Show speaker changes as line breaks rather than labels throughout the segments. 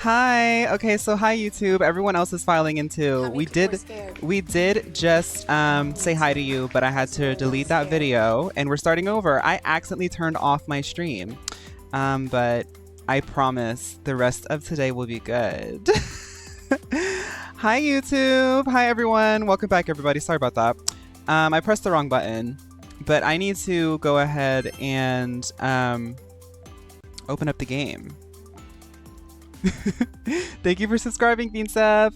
Hi. Okay, so hi YouTube. Everyone else is filing in too. We did just say hi to you, but I had to delete that video and we're starting over. I accidentally turned off my stream. But I promise the rest of today will be good. Hi YouTube. Hi everyone. Welcome back everybody. Sorry about that. I pressed the wrong button, but I need to go ahead and open up the game. Thank you for subscribing, Bean Sev.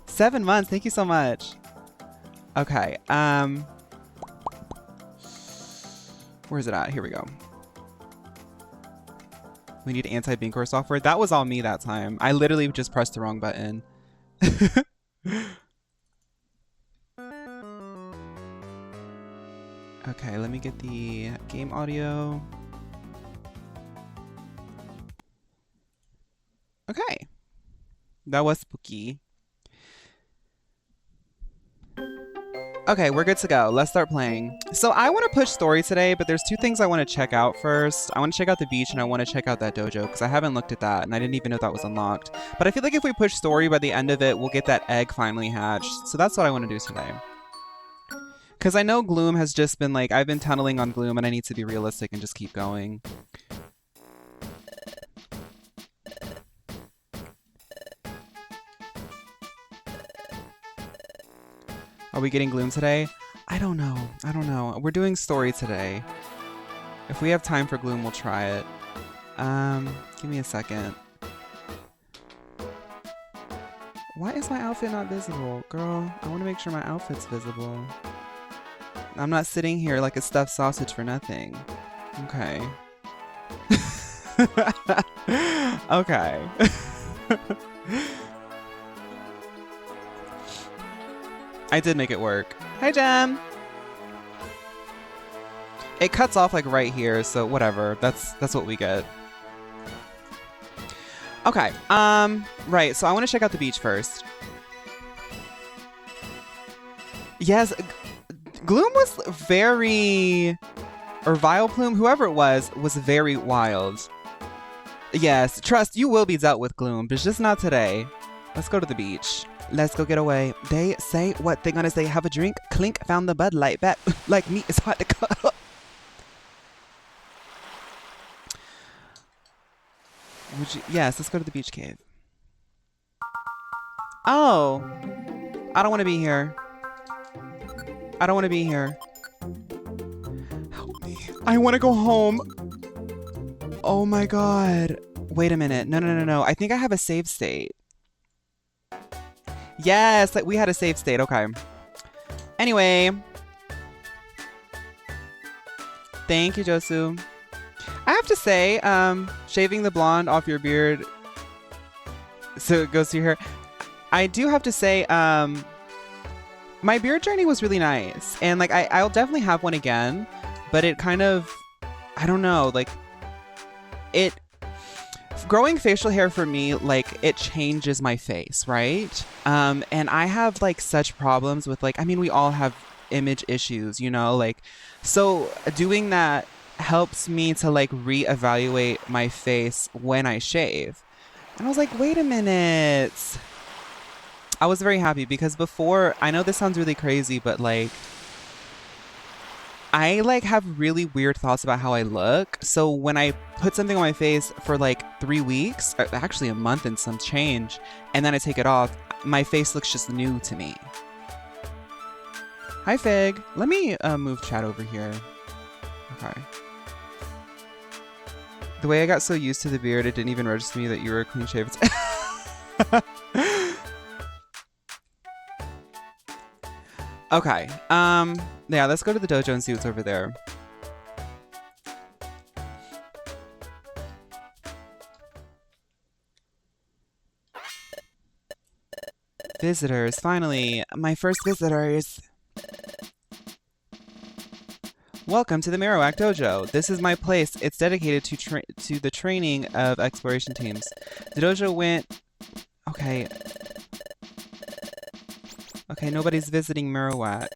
7 months. Thank you so much. Okay. Where's it at? Here we go. We need anti-Binkor software. That was all me that time. I literally just pressed the wrong button. Okay, let me get the game audio. Okay. That was spooky. Okay, we're good to go. Let's start playing. So I want to push story today, but there's two things I want to check out first. I want to check out the beach and I want to check out that dojo because I haven't looked at that and I didn't even know that was unlocked. But I feel like if we push story by the end of it, we'll get that egg finally hatched. So that's what I want to do today. Because I know Gloom has just been like, I've been tunneling on Gloom and I need to be realistic and just keep going. Are we getting Gloom today? I don't know. I don't know. We're doing story today. If we have time for Gloom, we'll try it. Give me a second. Why is my outfit not visible? Girl, I want to make sure my outfit's visible. I'm not sitting here like a stuffed sausage for nothing. Okay. Okay. I did make it work. Hi, Jem. It cuts off like right here, so whatever. That's what we get. Okay. Right. So I want to check out the beach first. Yes, Gloom was very, or Vileplume, whoever it was very wild. Yes, trust, you will be dealt with, Gloom, but just not today. Let's go to the beach. Let's go get away. They say what they gonna say. Have a drink. Clink found the Bud Light. Bet like me, it's hard to cut. Would you? Yes. Let's go to the beach cave. Oh, I don't want to be here. I don't want to be here. Help me. I want to go home. Oh my god. Wait a minute. No. I think I have a save state. Yes, like we had a save state. Okay. Anyway. Thank you, Josu. I have to say, shaving the blonde off your beard so it goes to your hair. I do have to say, my beard journey was really nice. And like I'll definitely have one again, but it kind of, I don't know, like it growing facial hair for me, like it changes my face, right? And I have like such problems with like, I mean, we all have image issues, you know, like, so doing that helps me to like reevaluate my face when I shave. And I was like, wait a minute. I was very happy because before, I know this sounds really crazy, but like, I like have really weird thoughts about how I look. So when I put something on my face for like 3 weeks, or actually a month and some change, and then I take it off, my face looks just new to me. Hi Fig. Let me move chat over here. Okay. The way I got so used to the beard, it didn't even register me that you were a clean shaven. Okay. Yeah, let's go to the dojo and see what's over there. Visitors, finally. My first visitors. Welcome to the Marowak Dojo. This is my place. It's dedicated to the training of exploration teams. The dojo went... Okay. Okay, nobody's visiting Marowak.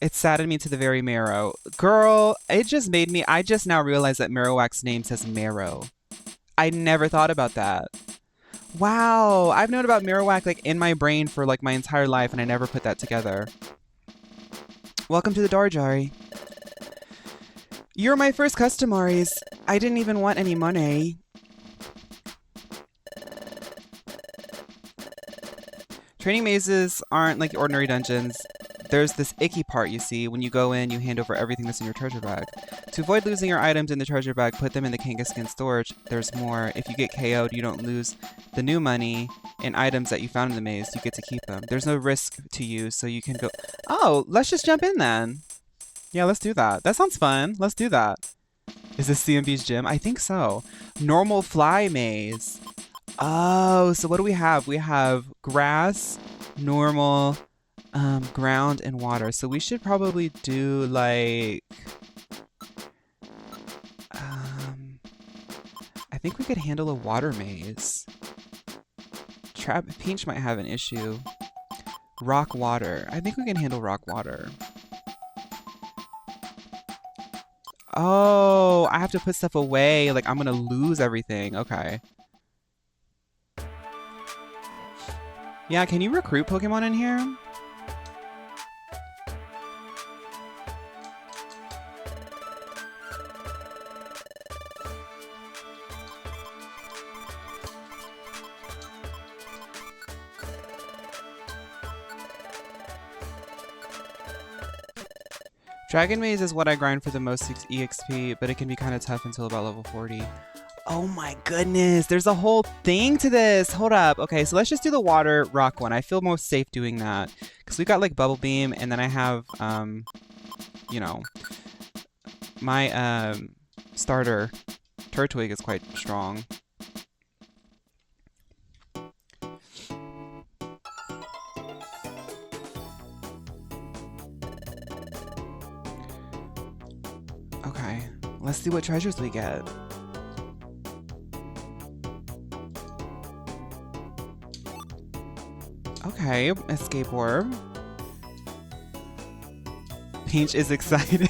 It saddened me to the very marrow. Girl, it just made me... I just now realized that Marowak's name says Marrow. I never thought about that. Wow, I've known about Marowak like in my brain for like my entire life, and I never put that together. Welcome to the Dojo. You're my first customers. I didn't even want any money. Training mazes aren't like ordinary dungeons. There's this icky part you see. When you go in, you hand over everything that's in your treasure bag. To avoid losing your items in the treasure bag, put them in the Kangaskhan storage. There's more. If you get KO'd, you don't lose the new money and items that you found in the maze. You get to keep them. There's no risk to you, so you can go... Oh, let's just jump in then. Yeah, let's do that. That sounds fun. Let's do that. Is this CMB's gym? I think so. Normal fly maze. Oh, so what do we have? We have grass, normal, ground, and water. So we should probably do like... I think we could handle a water maze. Peach might have an issue. Rock water. I think we can handle rock water. Oh, I have to put stuff away. Like, I'm gonna lose everything. Okay. Yeah, can you recruit Pokemon in here? Dragon Maze is what I grind for the most EXP, but it can be kind of tough until about level 40. Oh my goodness, there's a whole thing to this. Hold up. Okay, so let's just do the water rock one. I feel most safe doing that because we got like Bubble Beam, and then I have, you know, my starter Turtwig is quite strong. Okay, let's see what treasures we get. Okay, escape orb. Peach is excited.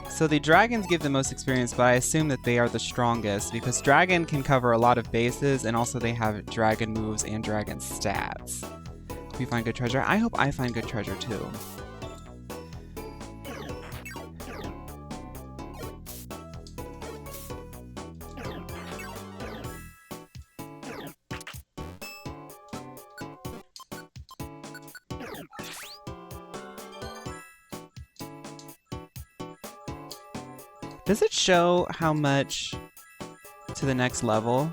So the dragons give the most experience, but I assume that they are the strongest because dragon can cover a lot of bases, and also they have dragon moves and dragon stats. Hope you find good treasure. I hope I find good treasure too. Does it show how much to the next level?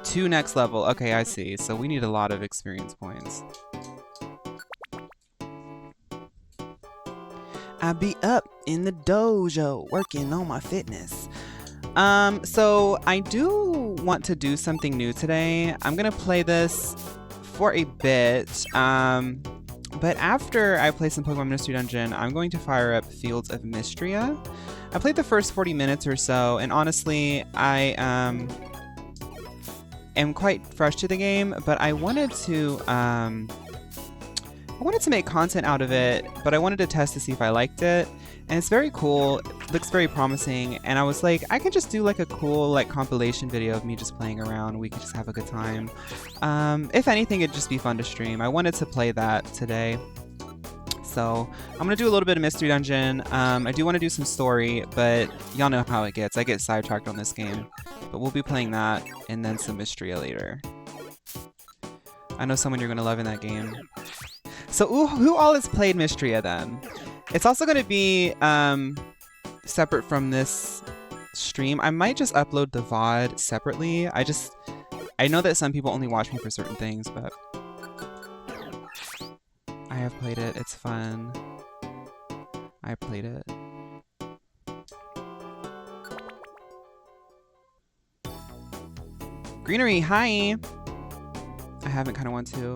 To next level. Okay, I see. So we need a lot of experience points. I be up in the dojo working on my fitness. So I do want to do something new today. I'm gonna play this for a bit, but after I play some Pokemon Mystery Dungeon, I'm going to fire up Fields of Mystria. I played the first 40 minutes or so, and honestly, I am quite fresh to the game, but I wanted to make content out of it, but I wanted to test to see if I liked it. And it's very cool, it looks very promising, and I was like, I could just do like a cool like compilation video of me just playing around. We could just have a good time. If anything, it'd just be fun to stream. I wanted to play that today. So I'm gonna do a little bit of Mystery Dungeon. I do want to do some story, but y'all know how it gets. I get sidetracked on this game. But we'll be playing that and then some Mystria later. I know someone you're gonna love in that game. So who all has played Mystria then? It's also going to be separate from this stream. I might just upload the VOD separately. I know that some people only watch me for certain things, but I have played it. It's fun. I played it. Greenery, hi! I haven't kind of want to.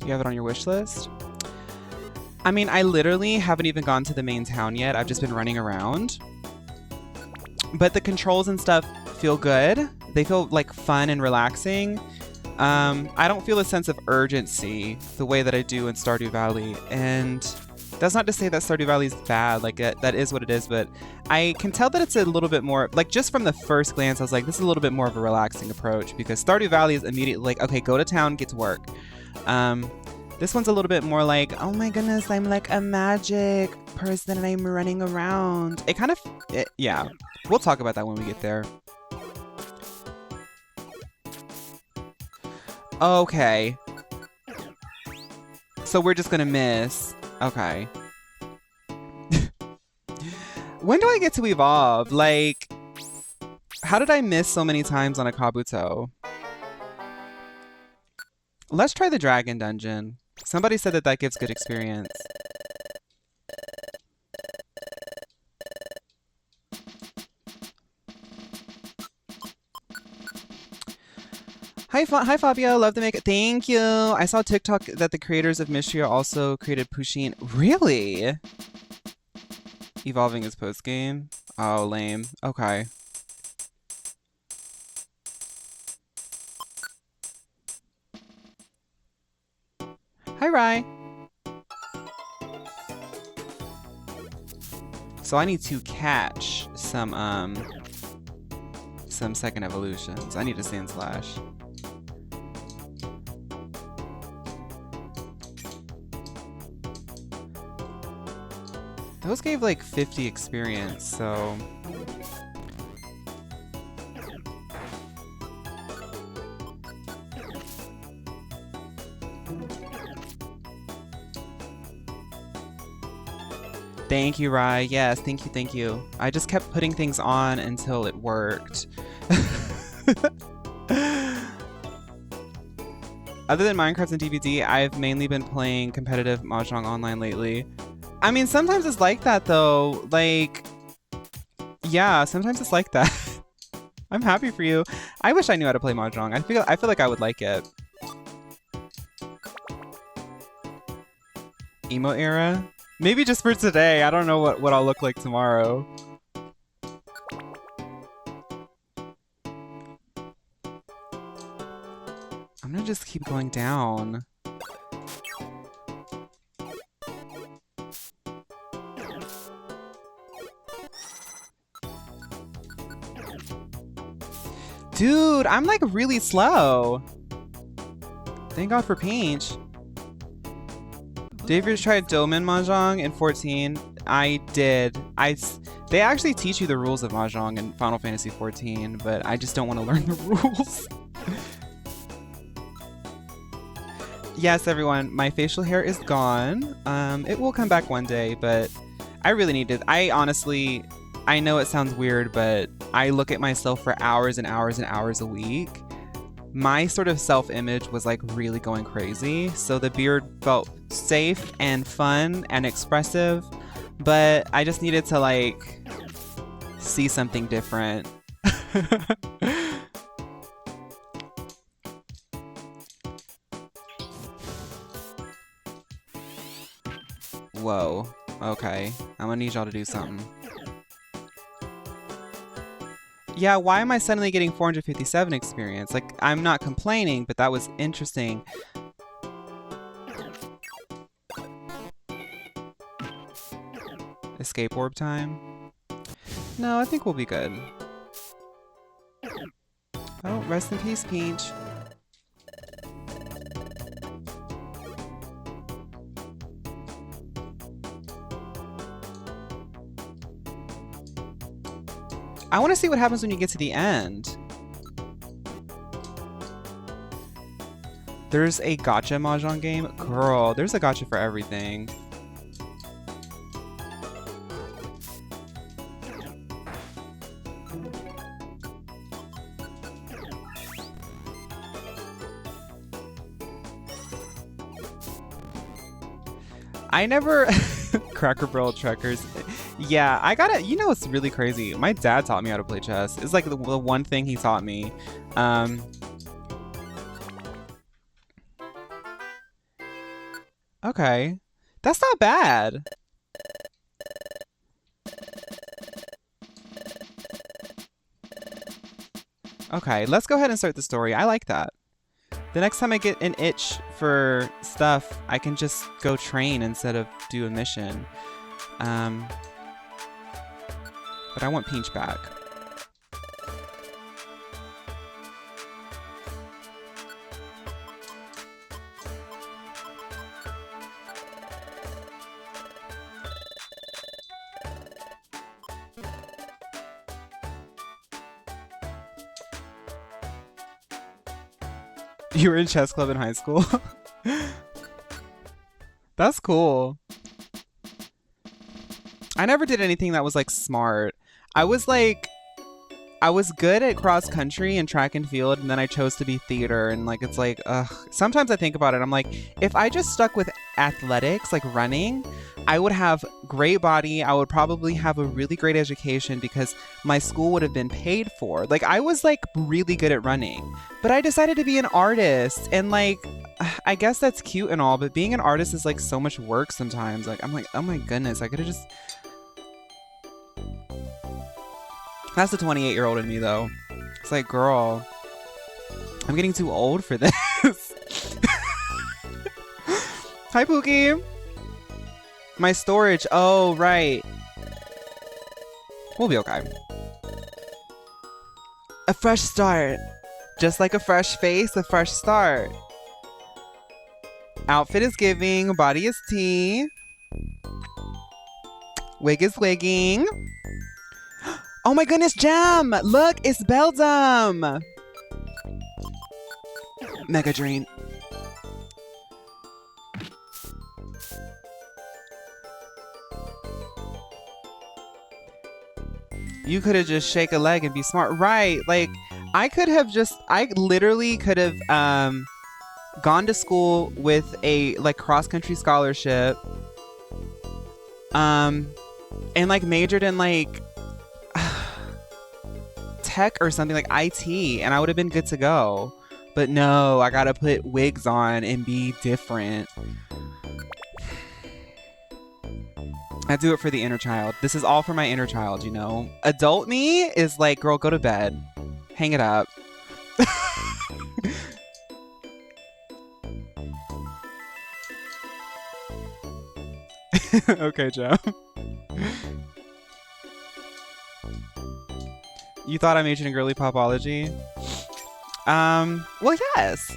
You have it on your wish list? I mean, I literally haven't even gone to the main town yet. I've just been running around. But the controls and stuff feel good. They feel like fun and relaxing. I don't feel a sense of urgency the way that I do in Stardew Valley. And that's not to say that Stardew Valley is bad. Like, that is what it is. But I can tell that it's a little bit more, like, just from the first glance, I was like, this is a little bit more of a relaxing approach. Because Stardew Valley is immediately like, okay, go to town, get to work. This one's a little bit more like, oh my goodness, I'm like a magic person and I'm running around. It kind of, yeah. We'll talk about that when we get there. Okay. So we're just gonna miss. Okay. When do I get to evolve? Like, how did I miss so many times on a Kabuto? Let's try the dragon dungeon. Somebody said that that gives good experience. Hi Fabio, love the makeup. Thank you. I saw TikTok that the creators of Mistria also created Pusheen. Really? Evolving is post game. Oh, lame. Okay. Hi Rai. So I need to catch some second evolutions. I need to Sand Slash. Those gave like 50 experience, so... Thank you, Rai. Yes, thank you, thank you. I just kept putting things on until it worked. Other than Minecraft and DBD, I've mainly been playing competitive Mahjong online lately. I mean, sometimes it's like that, though. Like, yeah, sometimes it's like that. I'm happy for you. I wish I knew how to play Mahjong. I feel like I would like it. Emo era? Maybe just for today. I don't know what I'll look like tomorrow. I'm gonna just keep going down. Dude, I'm like really slow. Thank God for Paint. Did you ever try Doman Mahjong in 14? I did. They actually teach you the rules of Mahjong in Final Fantasy 14, but I just don't want to learn the rules. Yes, everyone, my facial hair is gone. It will come back one day, but I really need it. I honestly, I know it sounds weird, but I look at myself for hours and hours and hours a week. My sort of self-image was like really going crazy, so the beard felt safe and fun and expressive, but I just needed to like see something different. Whoa, okay, I'm gonna need y'all to do something. Yeah, why am I suddenly getting 457 experience? Like, I'm not complaining, but that was interesting. Escape orb time? No, I think we'll be good. Oh, rest in peace, Peach. I want to see what happens when you get to the end. There's a gacha Mahjong game? Girl, there's a gacha for everything. I never... Cracker Barrel Truckers. Yeah, I gotta... You know what's really crazy? My dad taught me how to play chess. It's like the one thing he taught me. Okay. That's not bad. Okay, let's go ahead and start the story. I like that. The next time I get an itch for stuff, I can just go train instead of do a mission. But I want Peach back. You were in chess club in high school? That's cool. I never did anything that was like smart. I was good at cross country and track and field, and then I chose to be theater, and like it's like ugh. Sometimes I think about it, I'm like, if I just stuck with athletics, like running, I would have great body. I would probably have a really great education because my school would have been paid for. Like I was like really good at running, but I decided to be an artist, and like I guess that's cute and all, but being an artist is like so much work sometimes. Like I'm like, oh my goodness, I could have just. That's the 28-year-old in me though. It's like, girl, I'm getting too old for this. Hi, Pookie. My storage. Oh, right. We'll be okay. A fresh start. Just like a fresh face, a fresh start. Outfit is giving. Body is tea. Wig is wigging. Oh my goodness, Gem! Look, it's Beldum! Mega Drain. You could have just shake a leg and be smart. Right, like, I literally could have gone to school with a, like, cross-country scholarship. And, like, majored in, like, tech or something, like IT, and I would have been good to go. But no, I gotta put wigs on and be different. I do it for the inner child. This is all for my inner child, you know? Adult me is like, girl, go to bed. Hang it up. Okay, Joe. You thought I majored in girly popology? Well, yes.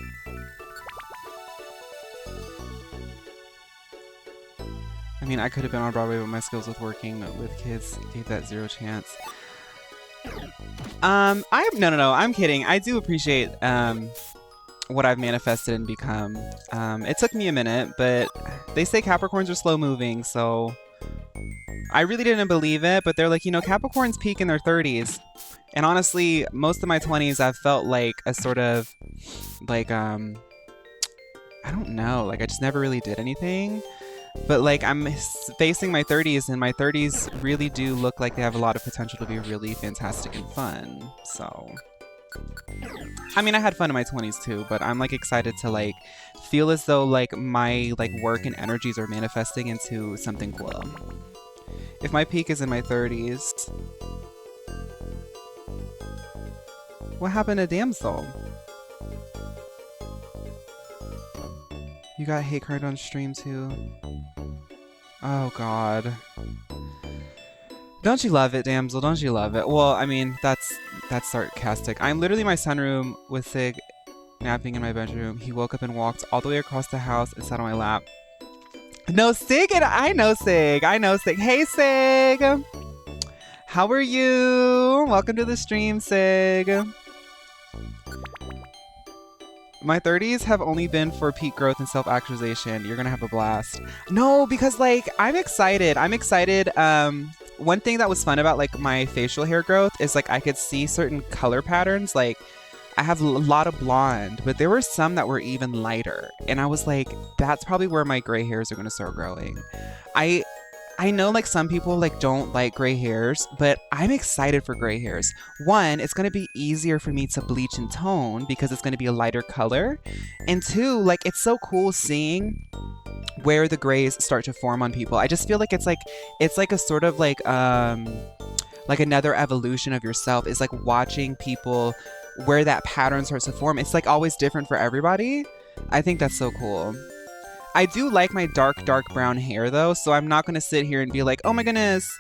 I mean, I could have been on Broadway, but my skills with working with kids gave that zero chance. No, I'm kidding. I do appreciate what I've manifested and become. It took me a minute, but they say Capricorns are slow moving, so I really didn't believe it, but they're like, you know, Capricorns peak in their 30s. And honestly, most of my 20s, I've felt like a sort of, like, I don't know, like I just never really did anything. But like I'm facing my 30s, and my 30s really do look like they have a lot of potential to be really fantastic and fun. So, I mean, I had fun in my 20s too, but I'm like excited to like feel as though like my like work and energies are manifesting into something cool. If my peak is in my 30s, what happened to Damsel? You got hate crimed on stream too. Oh god. Don't you love it, Damsel? Don't you love it? Well, I mean, that's sarcastic. I'm literally in my sunroom with Sig napping in my bedroom. He woke up and walked all the way across the house and sat on my lap. No, Sig, and I know Sig. I know Sig. Hey, Sig. How are you? Welcome to the stream, Sig. My 30s have only been for peak growth and self-actualization. You're gonna have a blast. No, because like I'm excited. One thing that was fun about like my facial hair growth is like I could see certain color patterns. Like I have a lot of blonde, but there were some that were even lighter. And I was like, that's probably where my gray hairs are gonna start growing. I know like some people like don't like gray hairs, but I'm excited for gray hairs. One, it's going to be easier for me to bleach and tone because it's going to be a lighter color. And two, like it's so cool seeing where the grays start to form on people. I just feel like it's like a sort of like another evolution of yourself is like watching people where that pattern starts to form. It's like always different for everybody. I think that's so cool. I do like my dark brown hair though, so I'm not going to sit here and be like, oh my goodness,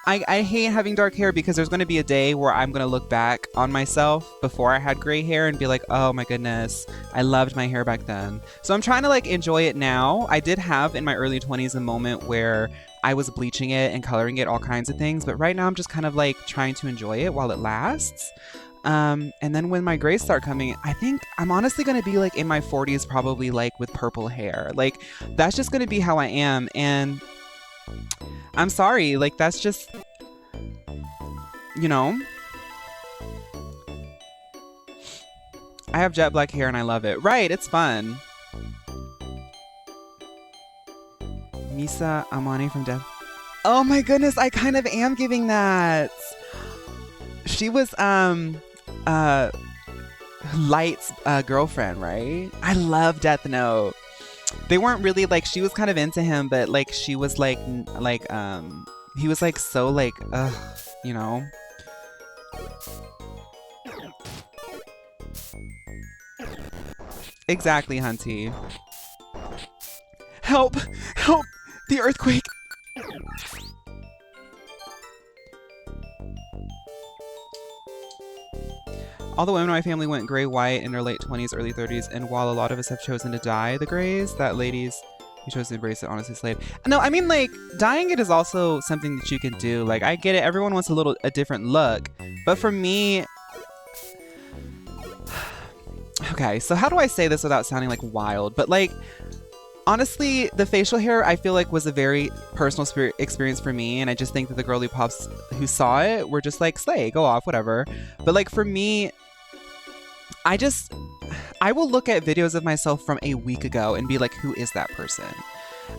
I hate having dark hair, because there's going to be a day where I'm going to look back on myself before I had gray hair and be like, oh my goodness, I loved my hair back then. So I'm trying to like enjoy it now. I did have in my early 20s a moment where I was bleaching it and coloring it, all kinds of things, but right now I'm just kind of like trying to enjoy it while it lasts. And then when my grays start coming, I think I'm honestly going to be like in my 40s, probably like with purple hair. Like that's just going to be how I am. And I'm sorry, like that's just, you know, I have jet black hair and I love it. Right, it's fun. Misa Amani from Death. Oh my goodness, I kind of am giving that. She was Light's girlfriend, right? I love Death Note. They weren't really like, she was kind of into him, but like she was like he was like so like you know. Exactly, Hunty. Help! Help! The earthquake! All the women in my family went gray-white in their late 20s, early 30s, and while a lot of us have chosen to dye the grays, that ladies who chose to embrace it honestly slayed. No, I mean, like, dyeing it is also something that you can do. Like, I get it, everyone wants a different look, but for me... Okay, so how do I say this without sounding, like, wild? But, like, honestly, the facial hair, I feel like, was a very personal experience for me, and I just think that the girly pops who saw it were just like, slay, go off, whatever. But, like, for me... I will look at videos of myself from a week ago and be like, who is that person?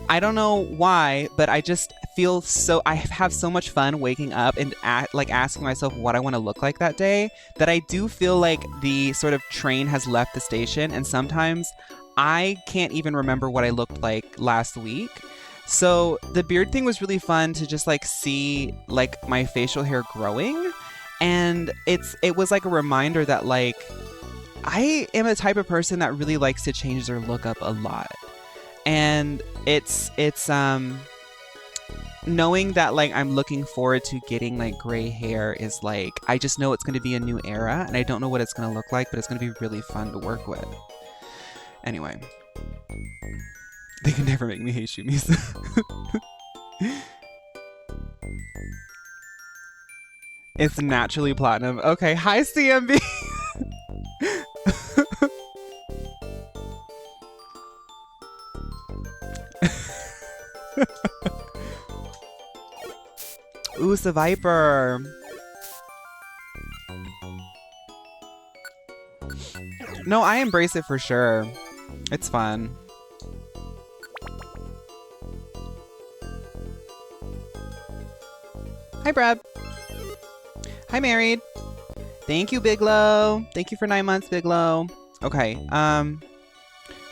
I don't know why, but I just feel so, I have so much fun waking up and like asking myself what I want to look like that day, that I do feel like the sort of train has left the station, and sometimes I can't even remember what I looked like last week. So the beard thing was really fun to just like see like my facial hair growing, and it was like a reminder that like I am a type of person that really likes to change their look up a lot. And it's knowing that like I'm looking forward to getting like gray hair is like, I just know it's going to be a new era, and I don't know what it's going to look like, but it's going to be really fun to work with. Anyway, they can never make me hate you, Misa. It's naturally platinum. Okay, hi CMB. Ooh, it's a Viper. No, I embrace it for sure. It's fun. Hi, Brad. Hi, Married. Thank you, Biglow. Thank you for 9 months, Biglow. Okay,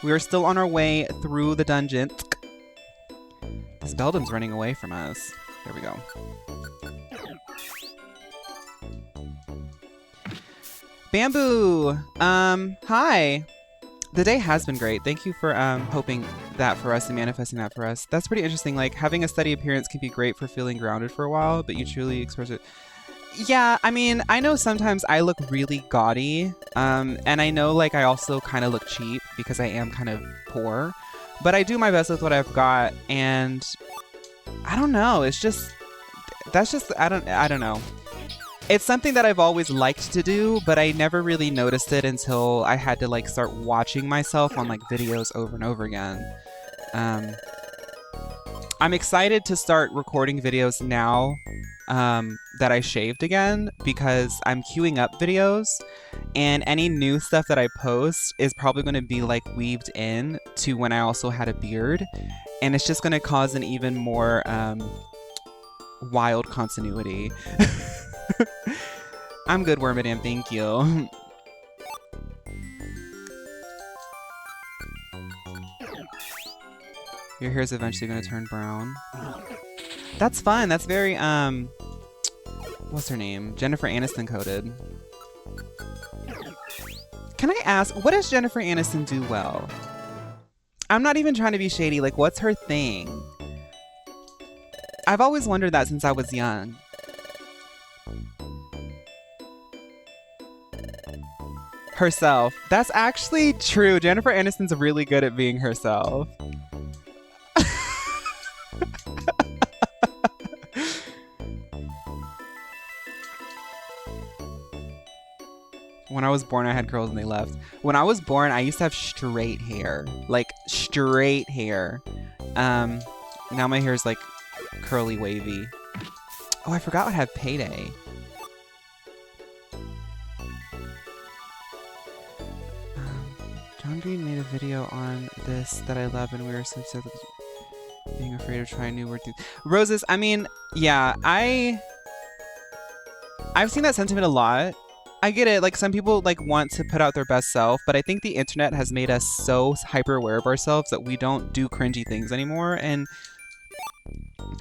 we are still on our way through the dungeon. This Beldam's running away from us. There we go. Bamboo! Hi! The day has been great. Thank you for hoping that for us and manifesting that for us. That's pretty interesting. Like, having a steady appearance can be great for feeling grounded for a while, but you truly express it. Yeah, I mean, I know sometimes I look really gaudy, and I know like I also kind of look cheap because I am kind of poor, but I do my best with what I've got, and I don't know, it's just, that's just, I don't know. It's something that I've always liked to do, but I never really noticed it until I had to like start watching myself on like videos over and over again. I'm excited to start recording videos now that I shaved again, because I'm queuing up videos, and any new stuff that I post is probably going to be like weaved in to when I also had a beard, and it's just going to cause an even more wild continuity. I'm good, Wormadam, thank you. Your hair's eventually gonna turn brown. That's fun. That's very, what's her name? Jennifer Aniston coded. Can I ask, what does Jennifer Aniston do well? I'm not even trying to be shady. Like, what's her thing? I've always wondered that since I was young. Herself. That's actually true. Jennifer Aniston's really good at being herself. When I was born, I had curls and they left. When I was born, I used to have straight hair. Like, straight hair. Now my hair is like curly wavy. Oh, I forgot I had payday. John Green made a video on this that I love, and we were so being afraid of trying new weird things. Roses, I mean, yeah, I've seen that sentiment a lot. I get it. Like, some people like want to put out their best self, but I think the internet has made us so hyper aware of ourselves that we don't do cringy things anymore. And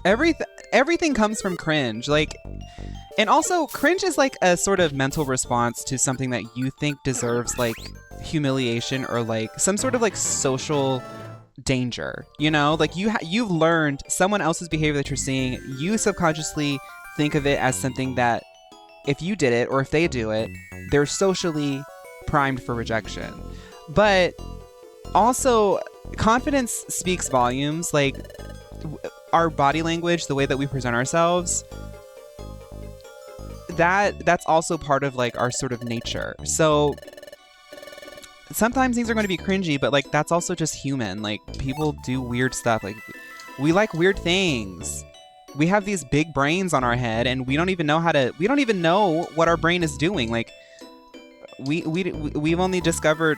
everything comes from cringe. Like, and also cringe is like a sort of mental response to something that you think deserves like humiliation or like some sort of like social danger. You know, like you've learned someone else's behavior that you're seeing. You subconsciously think of it as something that, if you did it or if they do it, they're socially primed for rejection. But also, confidence speaks volumes. Like, our body language, the way that we present ourselves, that's also part of like our sort of nature. So sometimes things are going to be cringy, but like that's also just human. Like, people do weird stuff. Like, we like weird things. We have these big brains on our head, and we don't even know what our brain is doing. Like, we've only discovered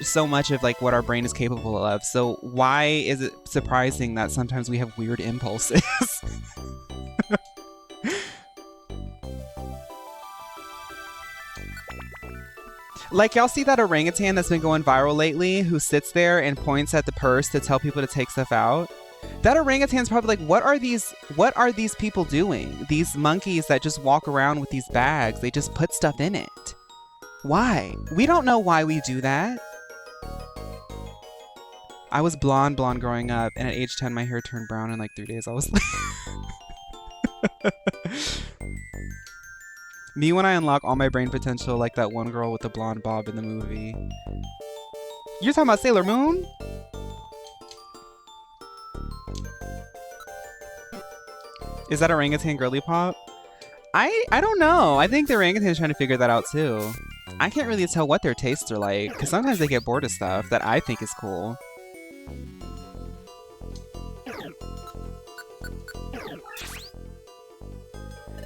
so much of like what our brain is capable of. So why is it surprising that sometimes we have weird impulses? Like, y'all see that orangutan that's been going viral lately, who sits there and points at the purse to tell people to take stuff out? That orangutan's probably like, what are these people doing? These monkeys that just walk around with these bags, they just put stuff in it. Why? We don't know why we do that. I was blonde growing up, and at age 10 my hair turned brown in like 3 days. I was like me when I unlock all my brain potential, like that one girl with the blonde bob in the movie. You're talking about Sailor Moon? Is that orangutan girly pop? I don't know. I think the orangutan's trying to figure that out too. I can't really tell what their tastes are like, because sometimes they get bored of stuff that I think is cool.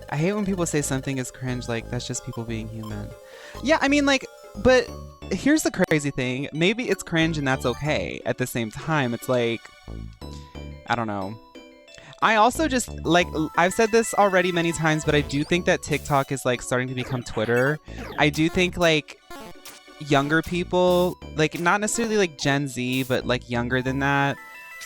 I hate when people say something is cringe, like that's just people being human. Yeah, I mean, like, but here's the crazy thing. Maybe it's cringe and that's okay. At the same time, it's like, I don't know. I also just, like, I've said this already many times, but I do think that TikTok is, like, starting to become Twitter. I do think, like, younger people, like, not necessarily, like, Gen Z, but, like, younger than that,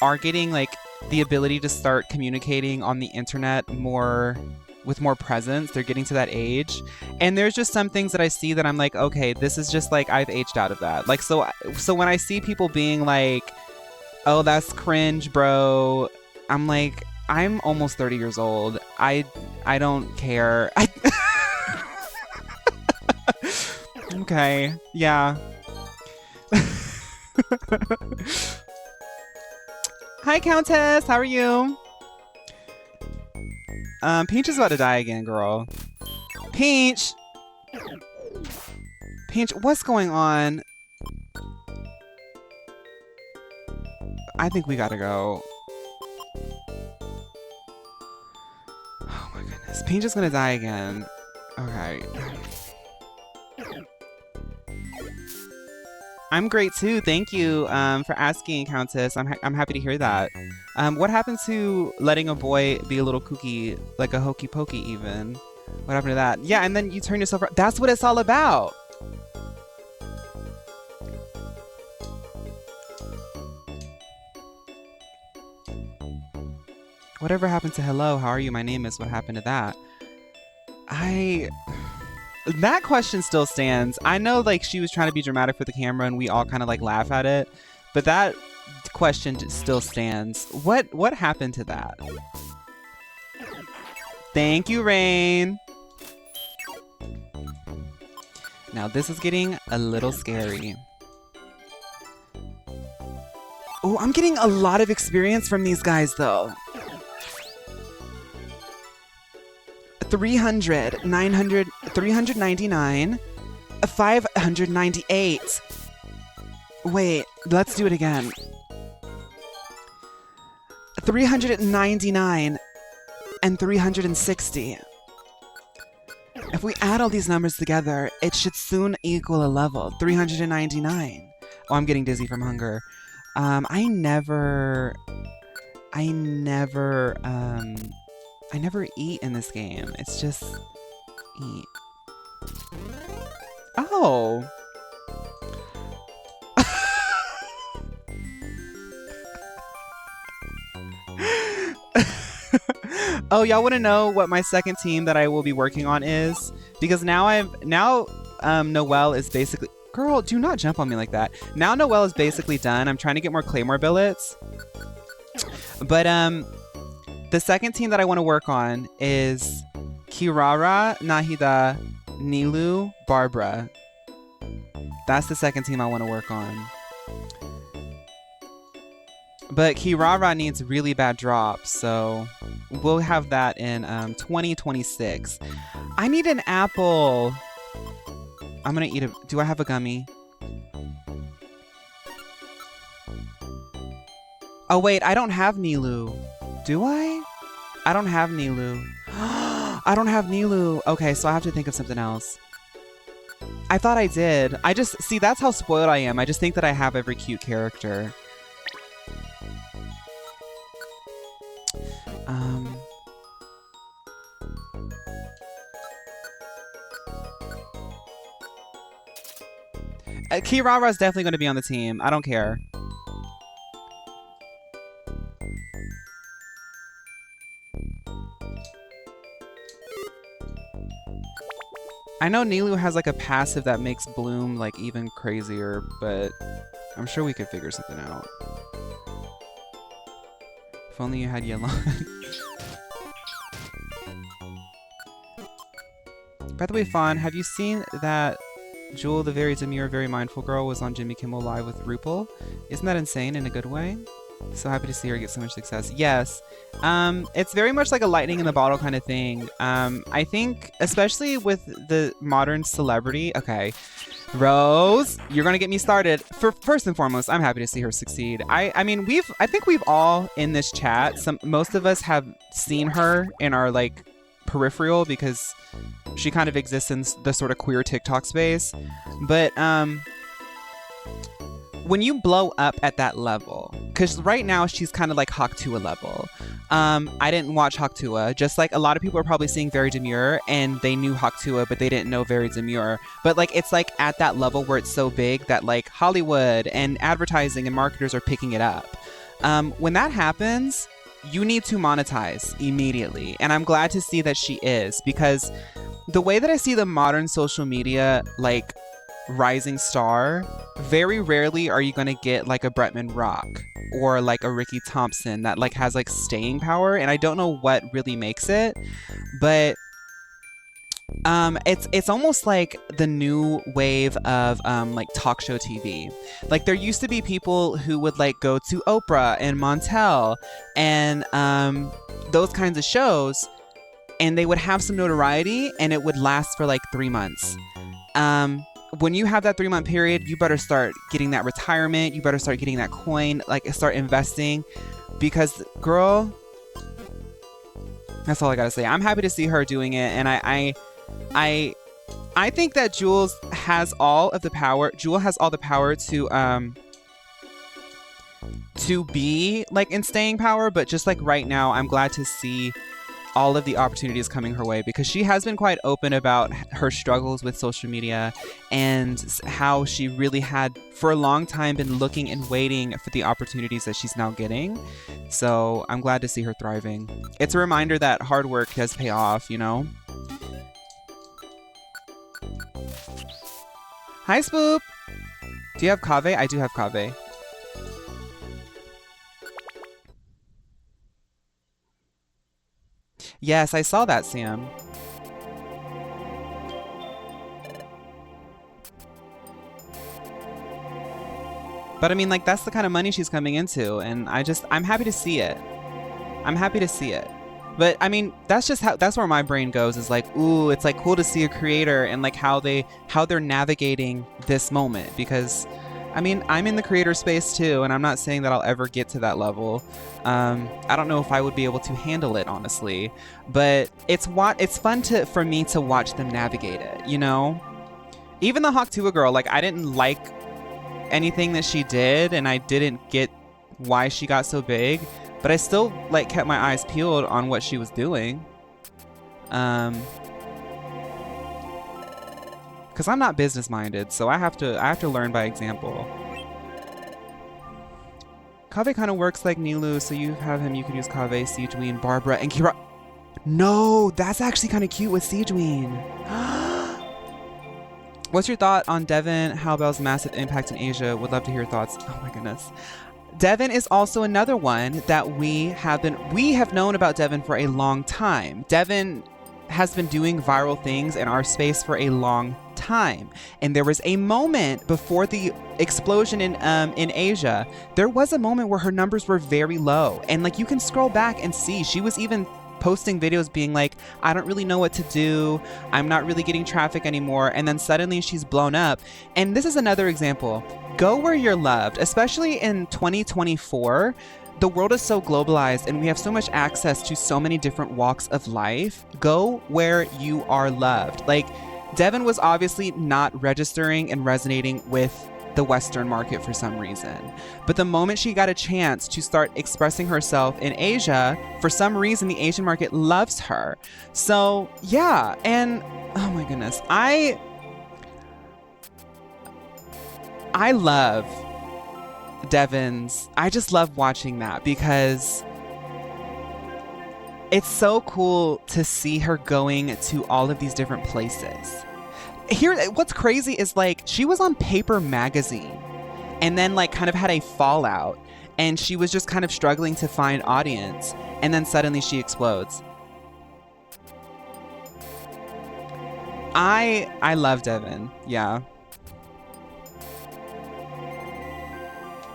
are getting, like, the ability to start communicating on the internet with more presence. They're getting to that age. And there's just some things that I see that I'm like, okay, this is just, like, I've aged out of that. Like, so when I see people being like, oh, that's cringe, bro, I'm like, I'm almost 30 years old. I don't care. Okay, yeah. Hi, Countess. How are you? Peach is about to die again, girl. Peach! Peach, what's going on? I think we gotta go. Oh my goodness. Peach is gonna die again. Okay. I'm great too. Thank you for asking, Countess. I'm happy to hear that. What happened to letting a boy be a little kooky, like a hokey pokey even? What happened to that? Yeah, and then you turn yourself around. That's what it's all about. Whatever happened to hello, how are you? My name is. What happened to that? That question still stands. I know like she was trying to be dramatic for the camera and we all kind of like laugh at it, but that question still stands. What happened to that? Thank you, Rain. Now this is getting a little scary. Oh, I'm getting a lot of experience from these guys though. 300, 900, 399, 598. Wait, let's do it again. 399 and 360. If we add all these numbers together, it should soon equal a level. 399. Oh, I'm getting dizzy from hunger. I never eat in this game. It's just eat. Oh. Oh, y'all want to know what my second team that I will be working on is? Because now Noelle is basically... Girl, do not jump on me like that. Now Noelle is basically done. I'm trying to get more Claymore billets. But the second team that I want to work on is Kirara, Nahida, Nilu, Barbara. That's the second team I want to work on. But Kirara needs really bad drops, so we'll have that in 2026. I need an apple. I'm gonna eat a... Do I have a gummy? Oh wait, I don't have Nilu. Do I? I don't have Nilu. I don't have Nilu. Okay, so I have to think of something else. I thought I did. I just... See, that's how spoiled I am. I just think that I have every cute character. Kirara is definitely going to be on the team. I don't care. I know Nilu has like a passive that makes Bloom like even crazier, but I'm sure we could figure something out. If only you had Yelan. By the way, Fawn, have you seen that Jewel, the very demure, very mindful girl, was on Jimmy Kimmel Live with RuPaul? Isn't that insane in a good way? So happy to see her get so much success. Yes. It's very much like a lightning in the bottle kind of thing. I think, especially with the modern celebrity... Okay. Rose, you're gonna get me started. First and foremost, I'm happy to see her succeed. I mean, I think we've all in this chat, most of us have seen her in our like peripheral because she kind of exists in the sort of queer TikTok space. But when you blow up at that level, because right now she's kind of like Hawktua level. I didn't watch Hawktua, just like a lot of people are probably seeing Very Demure and they knew Hawktua, but they didn't know Very Demure. But like it's like at that level where it's so big that like Hollywood and advertising and marketers are picking it up. When that happens, you need to monetize immediately. And I'm glad to see that she is, because the way that I see the modern social media like rising star, very rarely are you going to get like a Bretman Rock or like a Ricky Thompson that like has like staying power. And I don't know what really makes it, but it's almost like the new wave of like talk show TV. Like there used to be people who would like go to Oprah and Montel and those kinds of shows, and they would have some notoriety and it would last for like 3 months. When you have that 3-month period, you better start getting that retirement. You better start getting that coin, like start investing, because girl, that's all I gotta say. I'm happy to see her doing it, and I think that Jules has all of the power. Jewel has all the power to to be like in staying power, but just like right now, I'm glad to see all of the opportunities coming her way, because she has been quite open about her struggles with social media and how she really had for a long time been looking and waiting for the opportunities that she's now getting. So I'm glad to see her thriving. It's a reminder that hard work does pay off, you know? Hi, Spoop! Do you have Kave? I do have Kave. Yes, I saw that, Sam. But I mean, like, that's the kind of money she's coming into, and I'm happy to see it. I'm happy to see it. But I mean, that's where my brain goes, is like, ooh, it's like cool to see a creator and like how they're navigating this moment, because I mean, I'm in the creator space too, and I'm not saying that I'll ever get to that level. I don't know if I would be able to handle it, honestly, but it's fun for me to watch them navigate it, you know? Even the Hawk girl, like, I didn't like anything that she did, and I didn't get why she got so big, but I still like kept my eyes peeled on what she was doing. Because I'm not business minded, so I have to learn by example. Kave kind of works like Nilu, so you have him, you can use Kave, Siegeween, Barbara, and Kira. No, that's actually kind of cute with Siegeween. What's your thought on Devin Halbell's massive impact in Asia? Would love to hear your thoughts. Oh my goodness. Devin is also another one that we have known about Devin for a long time. Devin has been doing viral things in our space for a long time. And there was a moment before the explosion in Asia, there was a moment where her numbers were very low. And like, you can scroll back and see, she was even posting videos being like, I don't really know what to do. I'm not really getting traffic anymore. And then suddenly she's blown up. And this is another example. Go where you're loved, especially in 2024. The world is so globalized and we have so much access to so many different walks of life. Go where you are loved. Like, Devin was obviously not registering and resonating with the Western market for some reason. But the moment she got a chance to start expressing herself in Asia, for some reason, the Asian market loves her. So yeah, and oh my goodness, I love Devin's, I just love watching that because it's so cool to see her going to all of these different places. Here, what's crazy is like, she was on Paper Magazine and then like kind of had a fallout and she was just kind of struggling to find audience, and then suddenly she explodes. I love Devin, yeah.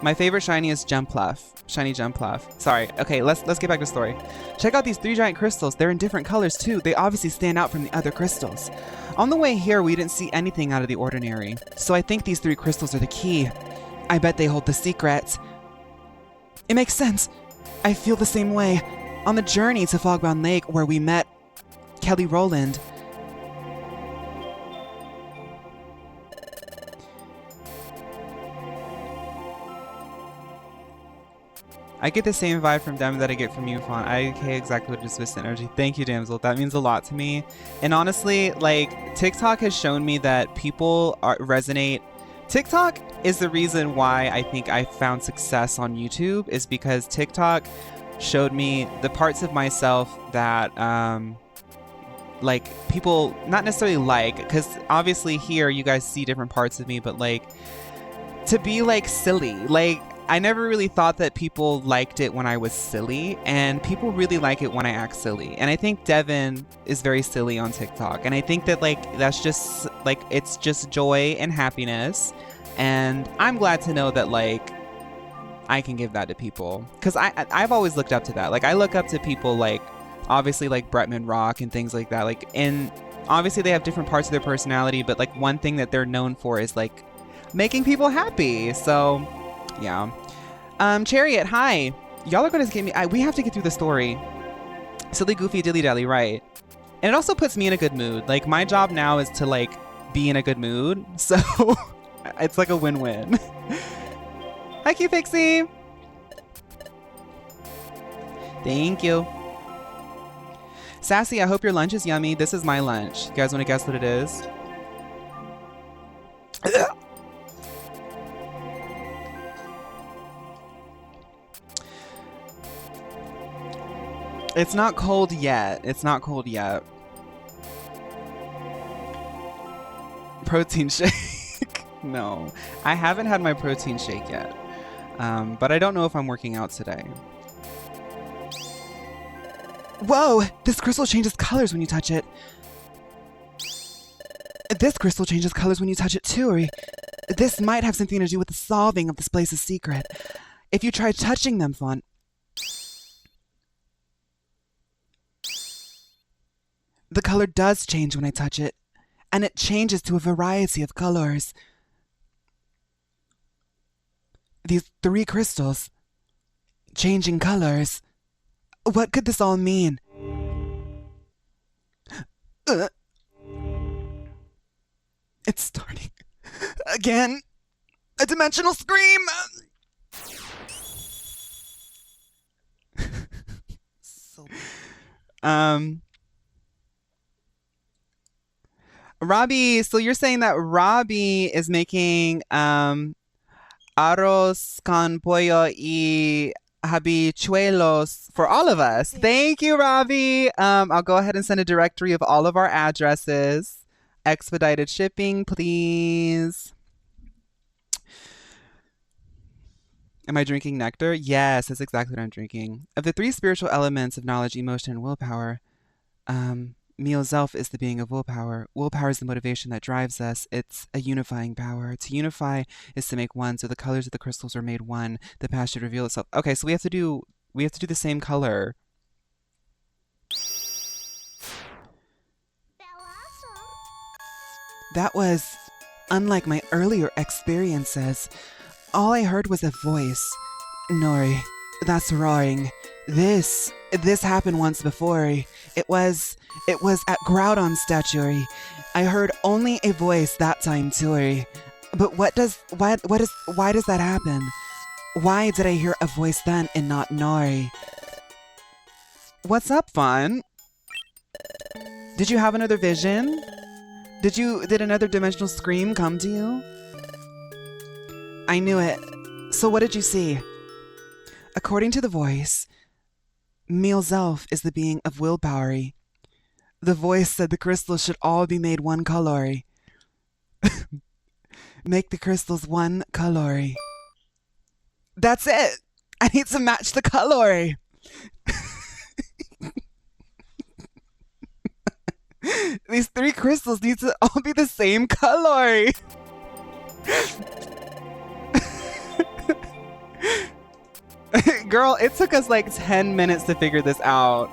My favorite shiny is Shiny Jumpluff. Sorry. Okay, let's get back to the story. Check out these 3 giant crystals. They're in different colors too. They obviously stand out from the other crystals. On the way here, we didn't see anything out of the ordinary. So I think these 3 crystals are the key. I bet they hold the secret. It makes sense. I feel the same way. On the journey to Fogbound Lake, where we met Kelly Rowland, I get the same vibe from them that I get from you, Fawn. I get exactly what dismissed energy. Thank you, damsel. That means a lot to me. And honestly, like, TikTok has shown me that people resonate. TikTok is the reason why I think I found success on YouTube, is because TikTok showed me the parts of myself that, like, people not necessarily like, because obviously here you guys see different parts of me, but like, to be like silly, like, I never really thought that people liked it when I was silly, and people really like it when I act silly. And I think Devin is very silly on TikTok. And I think that like, that's just like, it's just joy and happiness. And I'm glad to know that like, I can give that to people. Cause I've always looked up to that. Like, I look up to people like, obviously like Bretman Rock and things like that. Like, and obviously they have different parts of their personality, but like one thing that they're known for is like making people happy. So yeah. Chariot, hi. Y'all are gonna get me. We have to get through the story. Silly, goofy, dilly dally, right? And it also puts me in a good mood. Like, my job now is to like be in a good mood. So it's like a win-win. Hi, Q Pixie. Thank you. Sassy, I hope your lunch is yummy. This is my lunch. You guys want to guess what it is? It's not cold yet. It's not cold yet. Protein shake. No, I haven't had my protein shake yet. But I don't know if I'm working out today. Whoa! This crystal changes colors when you touch it. This crystal changes colors when you touch it too, or this might have something to do with the solving of this place's secret. If you try touching them, Fawn. The color does change when I touch it, and it changes to a variety of colors. These 3 crystals, changing colors. What could this all mean? It's starting again. A dimensional scream. So, Robbie, so you're saying that Robbie is making arroz con pollo y habichuelos for all of us. Thank you, Robbie. I'll go ahead and send a directory of all of our addresses. Expedited shipping, please. Am I drinking nectar? Yes, that's exactly what I'm drinking. Of the 3 spiritual elements of knowledge, emotion, and willpower, Mio Zelf is the being of willpower. Willpower is the motivation that drives us. It's a unifying power. To unify is to make one, so the colors of the crystals are made one. The past should reveal itself. Okay, so we have to do the same color. That was unlike my earlier experiences. All I heard was a voice. Nori, that's roaring. This happened once before. It was at Groudon statuary. I heard only a voice that time too. But why does that happen? Why did I hear a voice then and not Nori? What's up, Fawn? Did you have another vision? Did another dimensional scream come to you? I knew it. So what did you see? According to the voice, Mio Zelf is the being of willpower. The voice said the crystals should all be made one color. Make the crystals one color. That's it! I need to match the color! These 3 crystals need to all be the same color! Girl, it took us like 10 minutes to figure this out.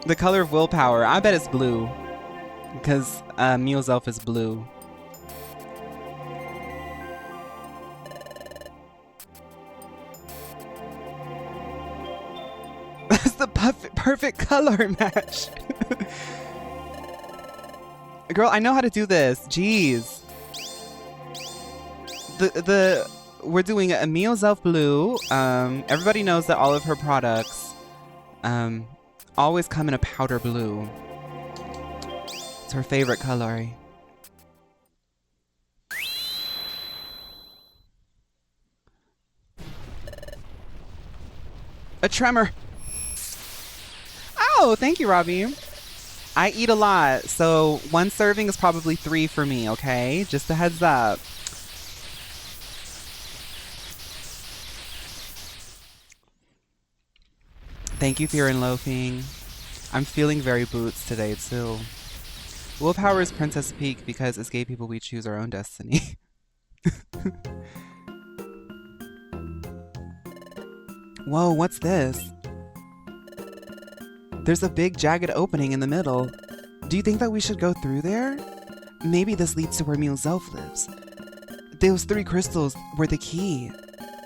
The color of willpower, I bet it's blue. Because Mio Zelf is blue. That's the perfect color match. Girl, I know how to do this. Jeez. We're doing a Mio Zelf blue. Everybody knows that all of her products always come in a powder blue. It's her favorite color. A tremor. Oh, thank you, Robbie. I eat a lot, so 1 serving is probably 3 for me, okay? Just a heads up. Thank you, Fear and Loafing. I'm feeling very boots today, too. Willpower is Princess Peak because as gay people we choose our own destiny. Whoa, what's this? There's a big jagged opening in the middle. Do you think that we should go through there? Maybe this leads to where Mio Zelf lives. Those 3 crystals were the key.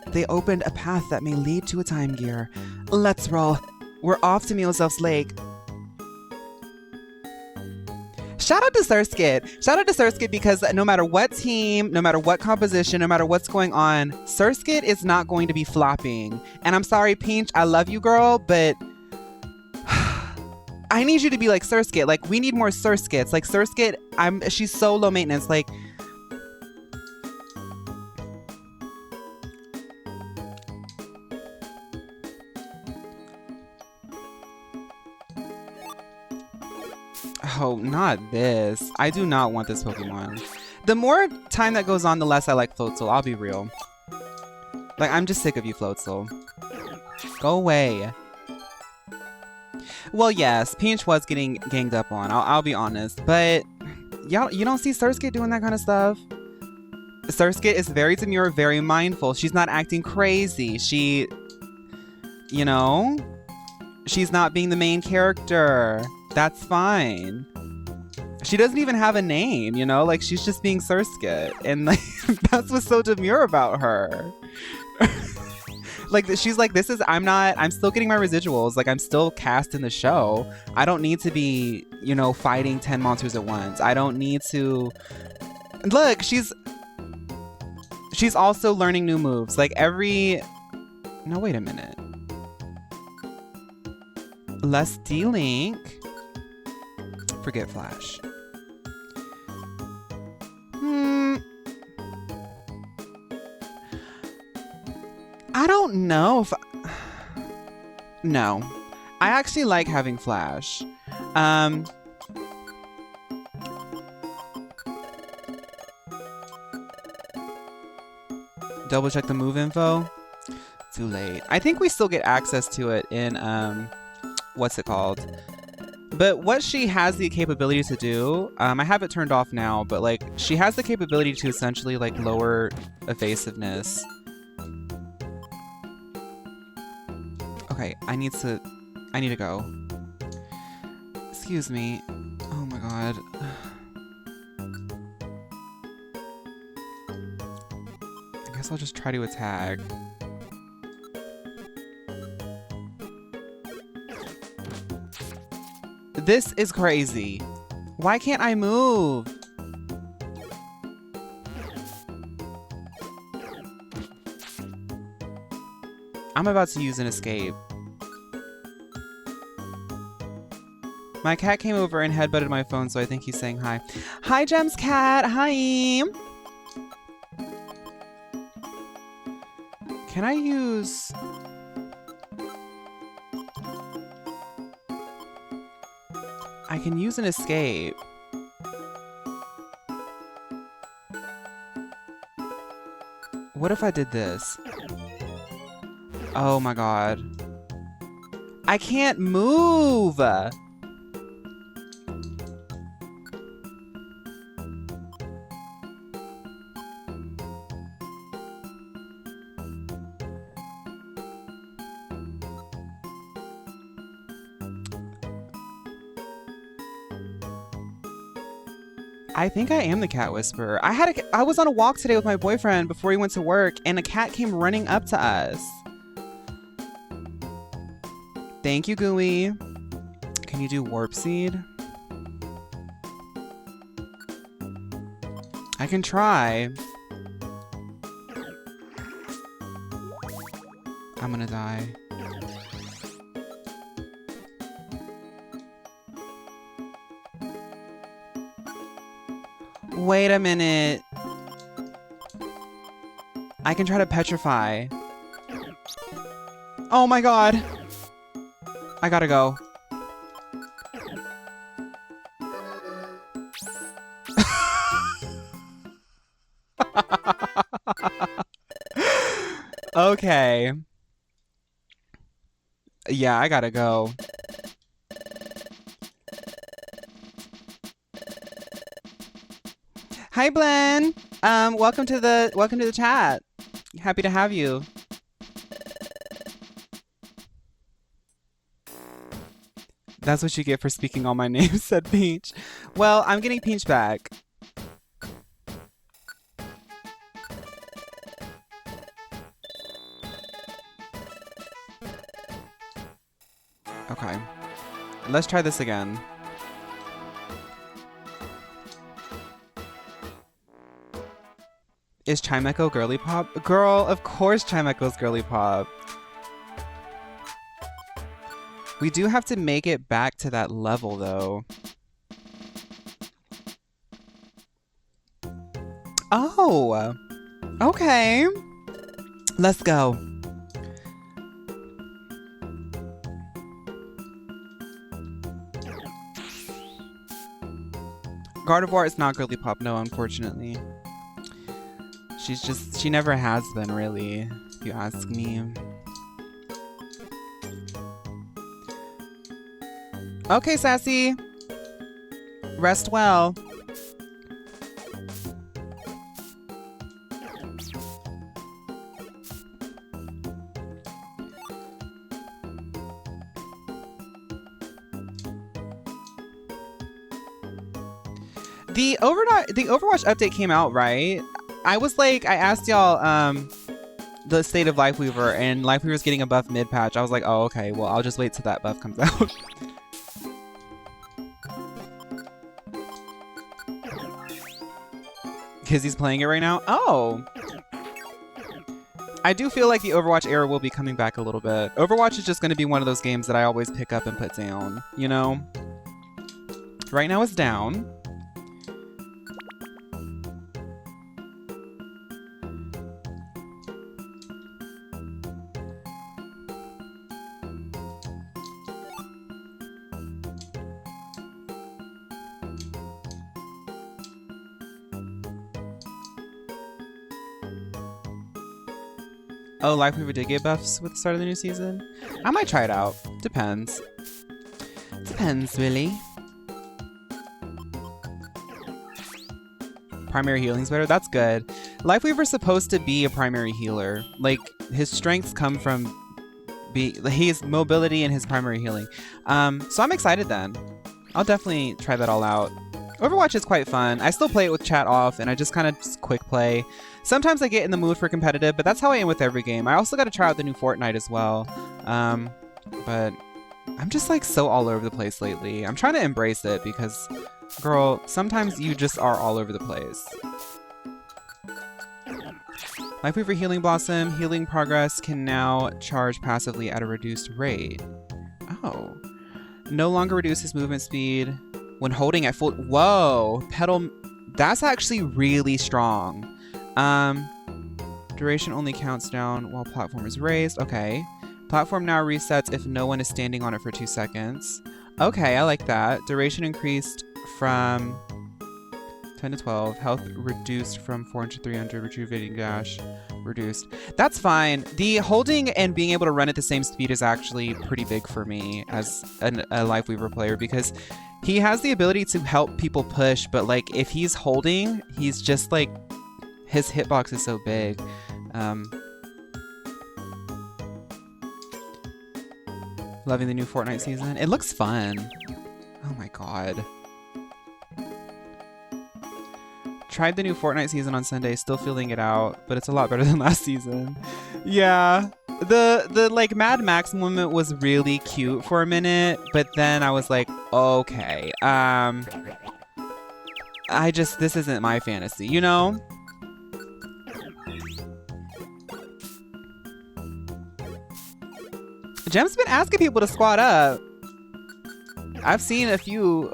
They opened a path that may lead to a time gear. Let's roll. We're off to Mio Zelf's lake. Shout out to Surskit. Shout out to Surskit because no matter what team, no matter what composition, no matter what's going on, Surskit is not going to be flopping. And I'm sorry, Peach, I love you, girl, but I need you to be like Surskit. Like, we need more Surskits. Like, Surskit, she's so low maintenance. Like, oh, not this. I do not want this Pokemon. The more time that goes on, the less I like Floatzel. I'll be real. Like, I'm just sick of you, Floatzel. Go away. Well, yes, Peach was getting ganged up on. I'll be honest. But y'all, you don't see Surskit doing that kind of stuff. Surskit is very demure, very mindful. She's not acting crazy. She, you know, she's not being the main character. That's fine. She doesn't even have a name, you know? Like, she's just being Surskit. And, like, that's what's so demure about her. Like, she's like, I'm still getting my residuals. Like, I'm still cast in the show. I don't need to be, you know, fighting 10 monsters at once. I don't need to... Look, she's also learning new moves. Like, No, wait a minute. Less D-Link. Forget Flash. I don't know if... No. I actually like having Flash. Double check the move info. Too late. I think we still get access to it in, what's it called? But what she has the capability to do, I have it turned off now, but like she has the capability to essentially like lower evasiveness. Okay, I need to go. Excuse me. Oh my god. I guess I'll just try to attack. This is crazy. Why can't I move? I'm about to use an escape. My cat came over and headbutted my phone, so I think he's saying hi. Hi, Gem's cat. Hi. Can I use... I can use an escape. What if I did this? Oh my god. I can't move! I think I am the cat whisperer. I was on a walk today with my boyfriend before he went to work, and a cat came running up to us. Thank you, Gooey. Can you do Warp Seed? I can try. I'm gonna die. Wait a minute. I can try to petrify. Oh my god. I gotta go. Okay. Yeah, I gotta go. Hi, Blen. Welcome to the chat. Happy to have you. That's what you get for speaking all my names, said Peach. Well, I'm getting Peach back. Okay. Let's try this again. Is Chimecho girly pop? Girl, of course Chimecho's girly pop. We do have to make it back to that level, though. Oh, okay. Let's go. Gardevoir is not girly pop, no, unfortunately. She never has been, really, if you ask me. Okay, Sassy. Rest well. The Overwatch update came out, right? I was like, I asked y'all the state of Lifeweaver, and Lifeweaver's getting a buff mid-patch. I was like, oh, okay, well, I'll just wait till that buff comes out. Because he's playing it right now? Oh! I do feel like the Overwatch era will be coming back a little bit. Overwatch is just going to be one of those games that I always pick up and put down, you know? Right now it's down. Oh, Lifeweaver did get buffs with the start of the new season? I might try it out. Depends. Depends, really. Primary healing's better? That's good. Lifeweaver's supposed to be a primary healer. Like, his strengths come from his mobility and his primary healing. So I'm excited then. I'll definitely try that all out. Overwatch is quite fun. I still play it with chat off, and I just kind of quick play. Sometimes I get in the mood for competitive, but that's how I am with every game. I also got to try out the new Fortnite as well. But I'm just like so all over the place lately. I'm trying to embrace it because, girl, sometimes you just are all over the place. Lifeweaver Healing Blossom. Healing progress can now charge passively at a reduced rate. Oh. No longer reduces movement speed when holding at full... Whoa! Pedal... That's actually really strong. Duration only counts down while platform is raised. Okay. Platform now resets if no one is standing on it for 2 seconds. Okay, I like that. Duration increased from 10 to 12. Health reduced from 400 to 300. Rejuvenating dash reduced. That's fine. The holding and being able to run at the same speed is actually pretty big for me as a Lifeweaver player because he has the ability to help people push, but like if he's holding, he's just like his hitbox is so big. Loving the new Fortnite season. It looks fun. Oh my god. Tried the new Fortnite season on Sunday, still feeling it out, but it's a lot better than last season. Yeah. The like Mad Max moment was really cute for a minute, but then I was like, okay. This isn't my fantasy, you know? Gem's been asking people to squad up. I've seen a few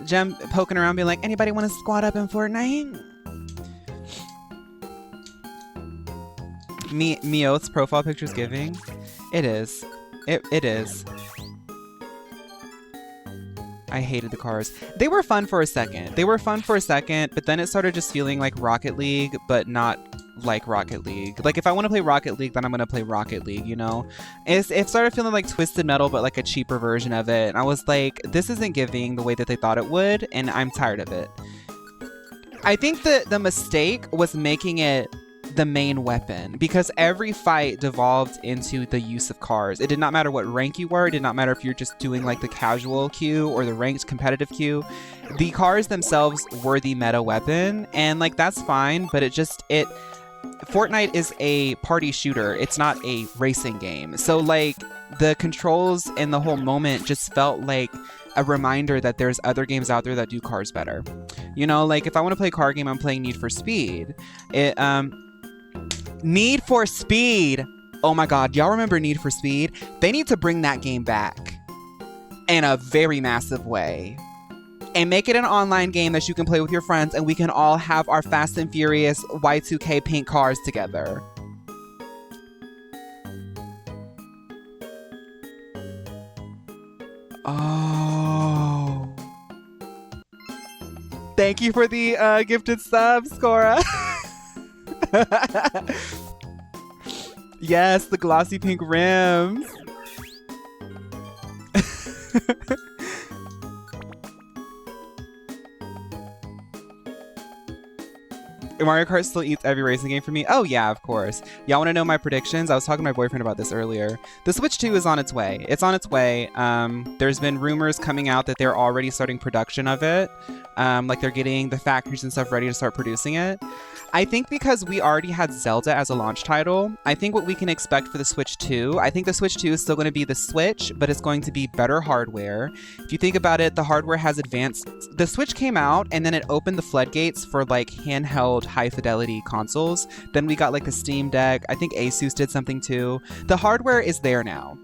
Gem poking around being like, anybody want to squad up in Fortnite? Meowth's profile picture's giving. It is. It is. I hated the cars. They were fun for a second. But then it started just feeling like Rocket League, but not like Rocket League. Like if I want to play Rocket League, then I'm gonna play Rocket League, you know? It started feeling like Twisted Metal, but like a cheaper version of it. And I was like, this isn't giving the way that they thought it would, and I'm tired of it. I think the mistake was making it the main weapon because every fight devolved into the use of cars. It did not matter what rank you were. It did not matter if you're just doing like the casual queue or the ranked competitive queue. The cars themselves were the meta weapon, and like that's fine, but Fortnite is a party shooter. It's not a racing game. So like the controls and the whole moment just felt like a reminder that there's other games out there that do cars better. You know, like if I want to play a car game, I'm playing Need for Speed. Need for Speed. Oh my God, y'all remember Need for Speed? They need to bring that game back in a very massive way and make it an online game that you can play with your friends, and we can all have our Fast and Furious Y2K pink cars together. Oh. Thank you for the gifted subs, Cora. Yes, the glossy pink rims. Mario Kart still eats every racing game for me. Oh yeah, of course. Y'all want to know my predictions? I was talking to my boyfriend about this earlier. The Switch 2 is on its way. It's on its way. There's been rumors coming out that they're already starting production of it. Like they're getting the factories and stuff ready to start producing it. I think because we already had Zelda as a launch title, I think what we can expect for the Switch 2, I think the Switch 2 is still going to be the Switch, but it's going to be better hardware. If you think about it, the hardware has advanced. The Switch came out and then it opened the floodgates for like handheld high fidelity consoles. Then we got like the Steam Deck. I think Asus did something too. The hardware is there now.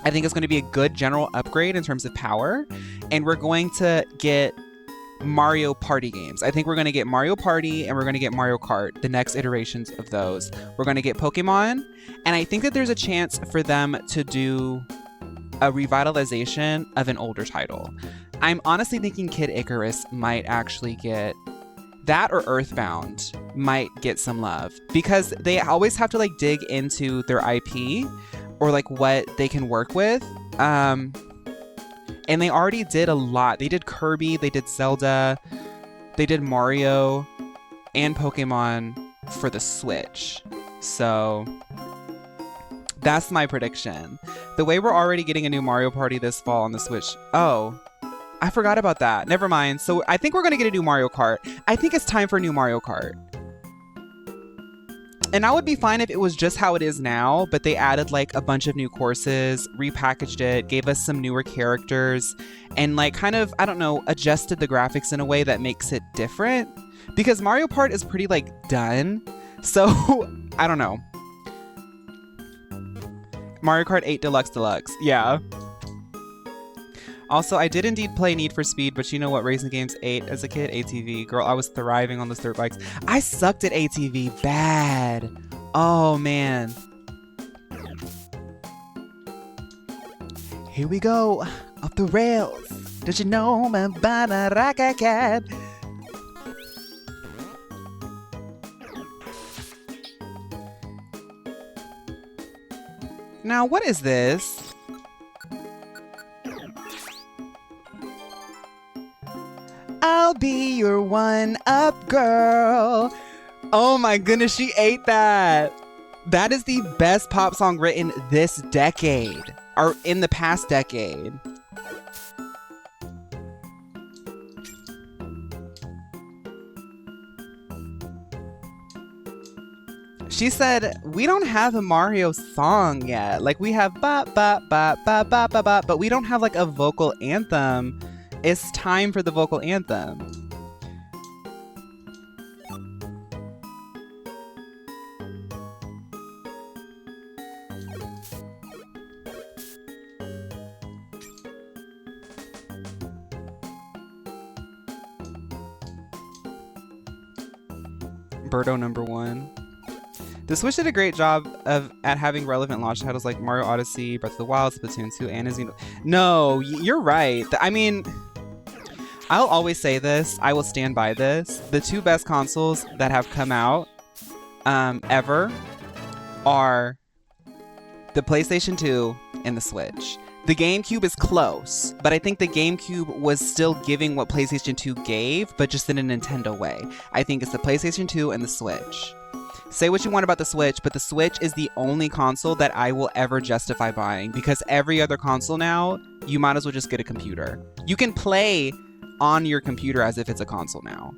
I think it's going to be a good general upgrade in terms of power, and we're going to get Mario Party games. I think we're going to get Mario Party and we're going to get Mario Kart, the next iterations of those. We're going to get Pokemon, and I think that there's a chance for them to do a revitalization of an older title. I'm honestly thinking Kid Icarus might actually get that, or Earthbound might get some love, because they always have to like dig into their IP or like what they can work with. And they already did a lot. They did Kirby, they did Zelda, they did Mario and Pokemon for the Switch. So that's my prediction. The way we're already getting a new Mario Party this fall on the Switch. Oh, I forgot about that. Never mind. So I think we're going to get a new Mario Kart. I think it's time for a new Mario Kart. And I would be fine if it was just how it is now, but they added like a bunch of new courses, repackaged it, gave us some newer characters, and like kind of, I don't know, adjusted the graphics in a way that makes it different. Because Mario Kart is pretty like done. So I don't know. Mario Kart 8 Deluxe. Yeah. Also, I did indeed play Need for Speed, but you know what racing games ate as a kid? ATV. Girl, I was thriving on those dirt bikes. I sucked at ATV bad. Oh, man. Here we go. Off the rails. Did you know my banana cat? Now, what is this? I'll be your one-up girl. Oh my goodness, she ate that. That is the best pop song written this decade, or in the past decade. She said, we don't have a Mario song yet. Like, we have bop, bop, bop, bop, bop, bop, bop, but we don't have like a vocal anthem. It's time for the vocal anthem. Birdo #1. The Switch did a great job at having relevant launch titles like Mario Odyssey, Breath of the Wild, Splatoon 2, and Xeno. No, you're right. I mean, I'll always say this. I will stand by this. The two best consoles that have come out ever are the PlayStation 2 and the Switch. The GameCube is close, but I think the GameCube was still giving what PlayStation 2 gave, but just in a Nintendo way. I think it's the PlayStation 2 and the Switch. Say what you want about the Switch, but the Switch is the only console that I will ever justify buying, because every other console now, you might as well just get a computer. You can play on your computer as if it's a console now.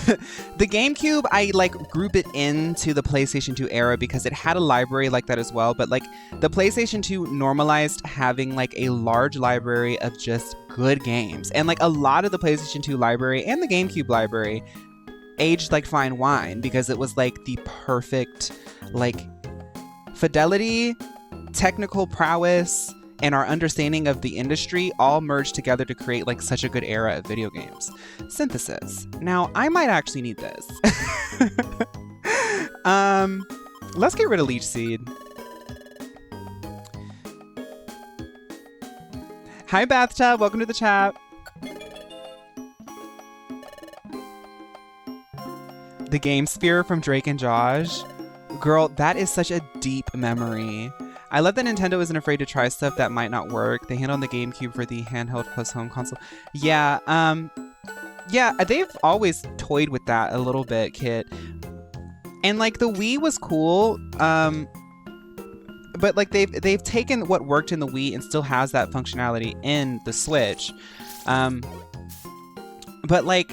The GameCube, I like group it into the PlayStation 2 era because it had a library like that as well. But like the PlayStation 2 normalized having like a large library of just good games. And like a lot of the PlayStation 2 library and the GameCube library aged like fine wine because it was like the perfect like fidelity, technical prowess, and our understanding of the industry all merged together to create like such a good era of video games. Synthesis. Now, I might actually need this. Let's get rid of Leech Seed. Hi, Bathtub. Welcome to the chat. The Game Sphere from Drake and Josh. Girl, that is such a deep memory. I love that Nintendo isn't afraid to try stuff that might not work. They handled the GameCube for the handheld plus home console. Yeah, yeah, they've always toyed with that a little bit, Kit. And like the Wii was cool, but like they've taken what worked in the Wii and still has that functionality in the Switch. But like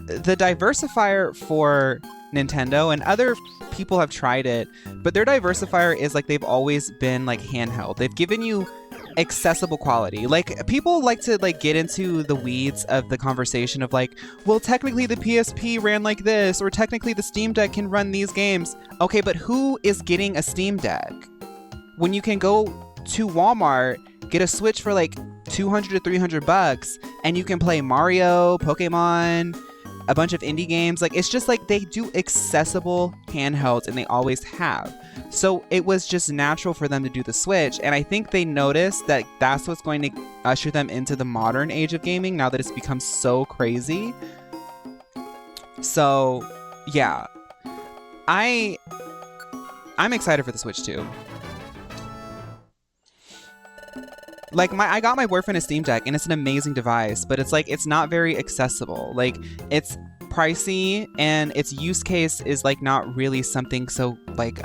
the diversifier for Nintendo and other people have tried it, but their diversifier is like they've always been like handheld. They've given you accessible quality. Like people like to like get into the weeds of the conversation of like, well, technically the PSP ran like this, or technically the Steam Deck can run these games. Okay, but who is getting a Steam Deck when you can go to Walmart, get a Switch for like $200 to $300 and you can play Mario, Pokemon, a bunch of indie games? Like, it's just like they do accessible handhelds and they always have. So it was just natural for them to do the Switch. And I think they noticed that that's what's going to usher them into the modern age of gaming now that it's become so crazy. So yeah, I'm excited for the Switch too. Like I got my boyfriend a Steam Deck and it's an amazing device, but it's like, it's not very accessible. Like it's pricey and its use case is like not really something so like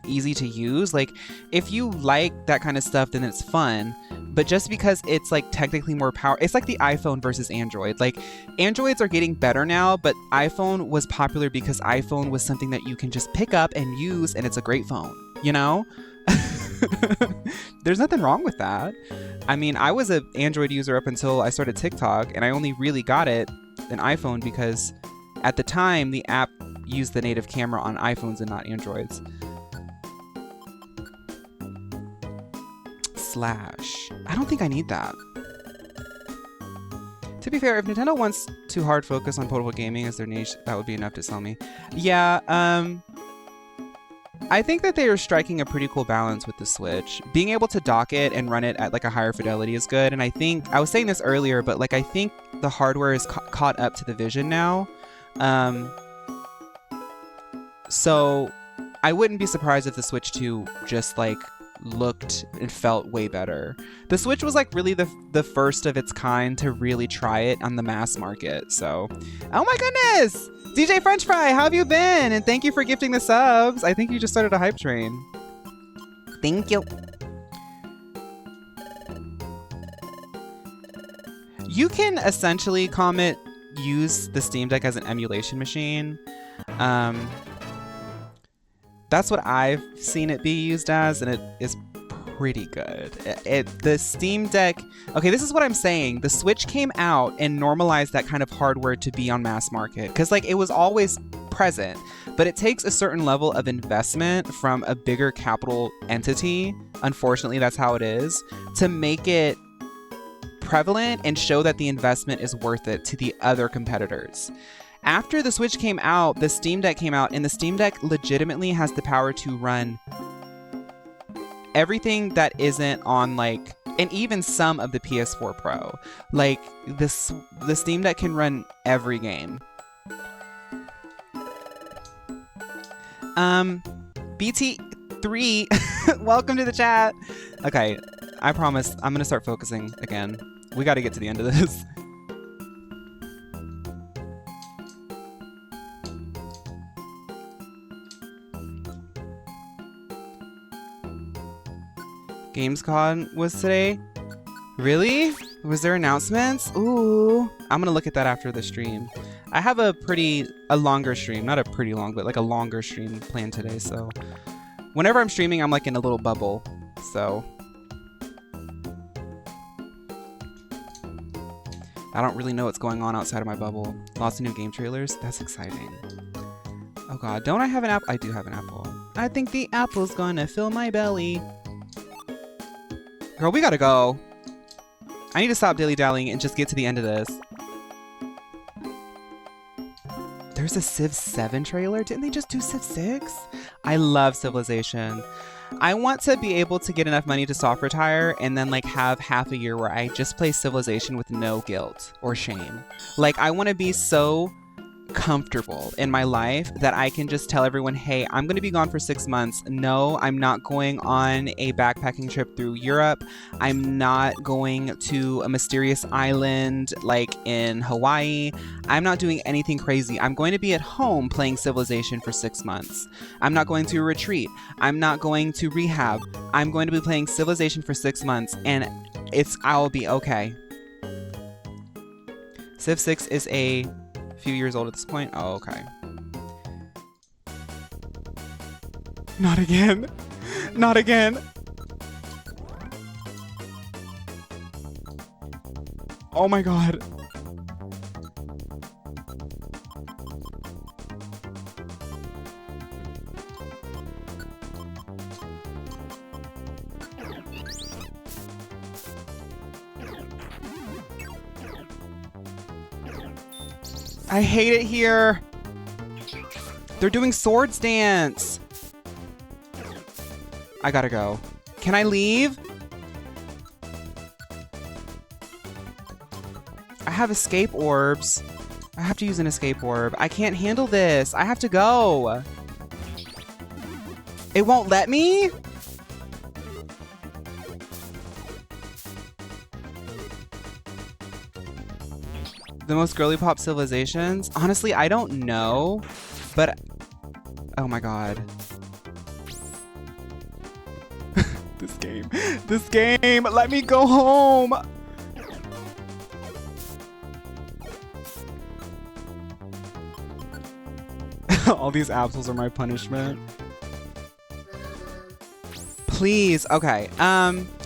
easy to use. Like if you like that kind of stuff, then it's fun. But just because it's like technically more power, it's like the iPhone versus Android. Like Androids are getting better now, but iPhone was popular because iPhone was something that you can just pick up and use and it's a great phone, you know? There's nothing wrong with that. I mean, I was an Android user up until I started TikTok, and I only really got it an iPhone because at the time the app used the native camera on iPhones and not Androids. Slash. I don't think I need that. To be fair, if Nintendo wants to hard focus on portable gaming as their niche, that would be enough to sell me. Yeah, I think that they are striking a pretty cool balance with the Switch. Being able to dock it and run it at like a higher fidelity is good. And I think, I was saying this earlier, but like I think the hardware is caught up to the vision now. So I wouldn't be surprised if the Switch 2 just like looked and felt way better. The Switch was like really the first of its kind to really try it on the mass market. So, oh my goodness! DJ French Fry, how have you been? And thank you for gifting the subs. I think you just started a hype train. Thank you. You can essentially, Comet, use the Steam Deck as an emulation machine. That's what I've seen it be used as, and it is pretty good. The Steam Deck... Okay, this is what I'm saying. The Switch came out and normalized that kind of hardware to be on mass market. Because, like, it was always present. But it takes a certain level of investment from a bigger capital entity. Unfortunately, that's how it is. To make it prevalent and show that the investment is worth it to the other competitors. After the Switch came out, the Steam Deck came out. And the Steam Deck legitimately has the power to run everything that isn't on like, and even some of the PS4 Pro. Like the Steam Deck can run every game. BT3, welcome to the chat. Okay, I promise I'm gonna start focusing again. We got to get to the end of this. Gamescom was today? Really? Was there announcements? Ooh. I'm gonna look at that after the stream. I have a longer stream, not a pretty long, but like a longer stream planned today. So whenever I'm streaming, I'm like in a little bubble. So I don't really know what's going on outside of my bubble. Lots of new game trailers. That's exciting. Oh God, don't I have an apple? I do have an apple. I think the apple's gonna fill my belly. Girl, we gotta go. I need to stop dilly-dallying and just get to the end of this. There's a Civ 7 trailer? Didn't they just do Civ 6? I love Civilization. I want to be able to get enough money to soft retire and then like have half a year where I just play Civilization with no guilt or shame. Like I want to be so comfortable in my life that I can just tell everyone, hey, I'm going to be gone for 6 months. No, I'm not going on a backpacking trip through Europe. I'm not going to a mysterious island like in Hawaii. I'm not doing anything crazy. I'm going to be at home playing Civilization for 6 months. I'm not going to a retreat. I'm not going to rehab. I'm going to be playing Civilization for 6 months and I'll be okay. Civ 6 is a few years old at this point. Oh, okay. Not again. Not again. Oh my God. I hate it here. They're doing swords dance. I gotta go. Can I leave? I have escape orbs. I have to use an escape orb. I can't handle this. I have to go. It won't let me? The most girly pop civilizations? Honestly, I don't know, but oh my God. This game, let me go home. All these apples are my punishment. Please, okay.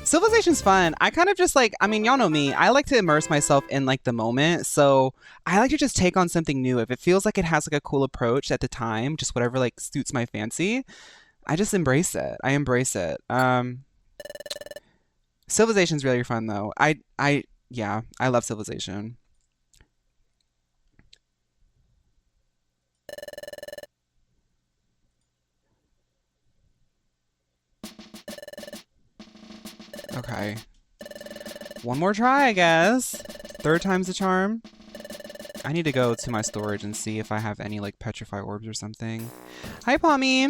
Civilization's fun. I kind of just like, I mean, y'all know me. I like to immerse myself in like the moment. So I like to just take on something new. If it feels like it has like a cool approach at the time, just whatever like suits my fancy, I just embrace it. I embrace it. Civilization's really fun though. Yeah, I love Civilization. Okay. One more try, I guess. Third time's the charm. I need to go to my storage and see if I have any like petrify orbs or something. Hi, Pommy.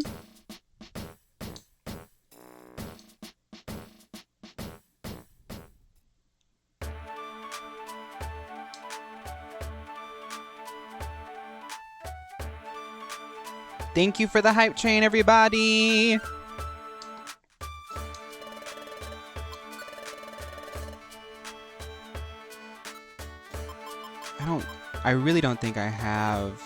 Thank you for the hype train, everybody. I really don't think I have.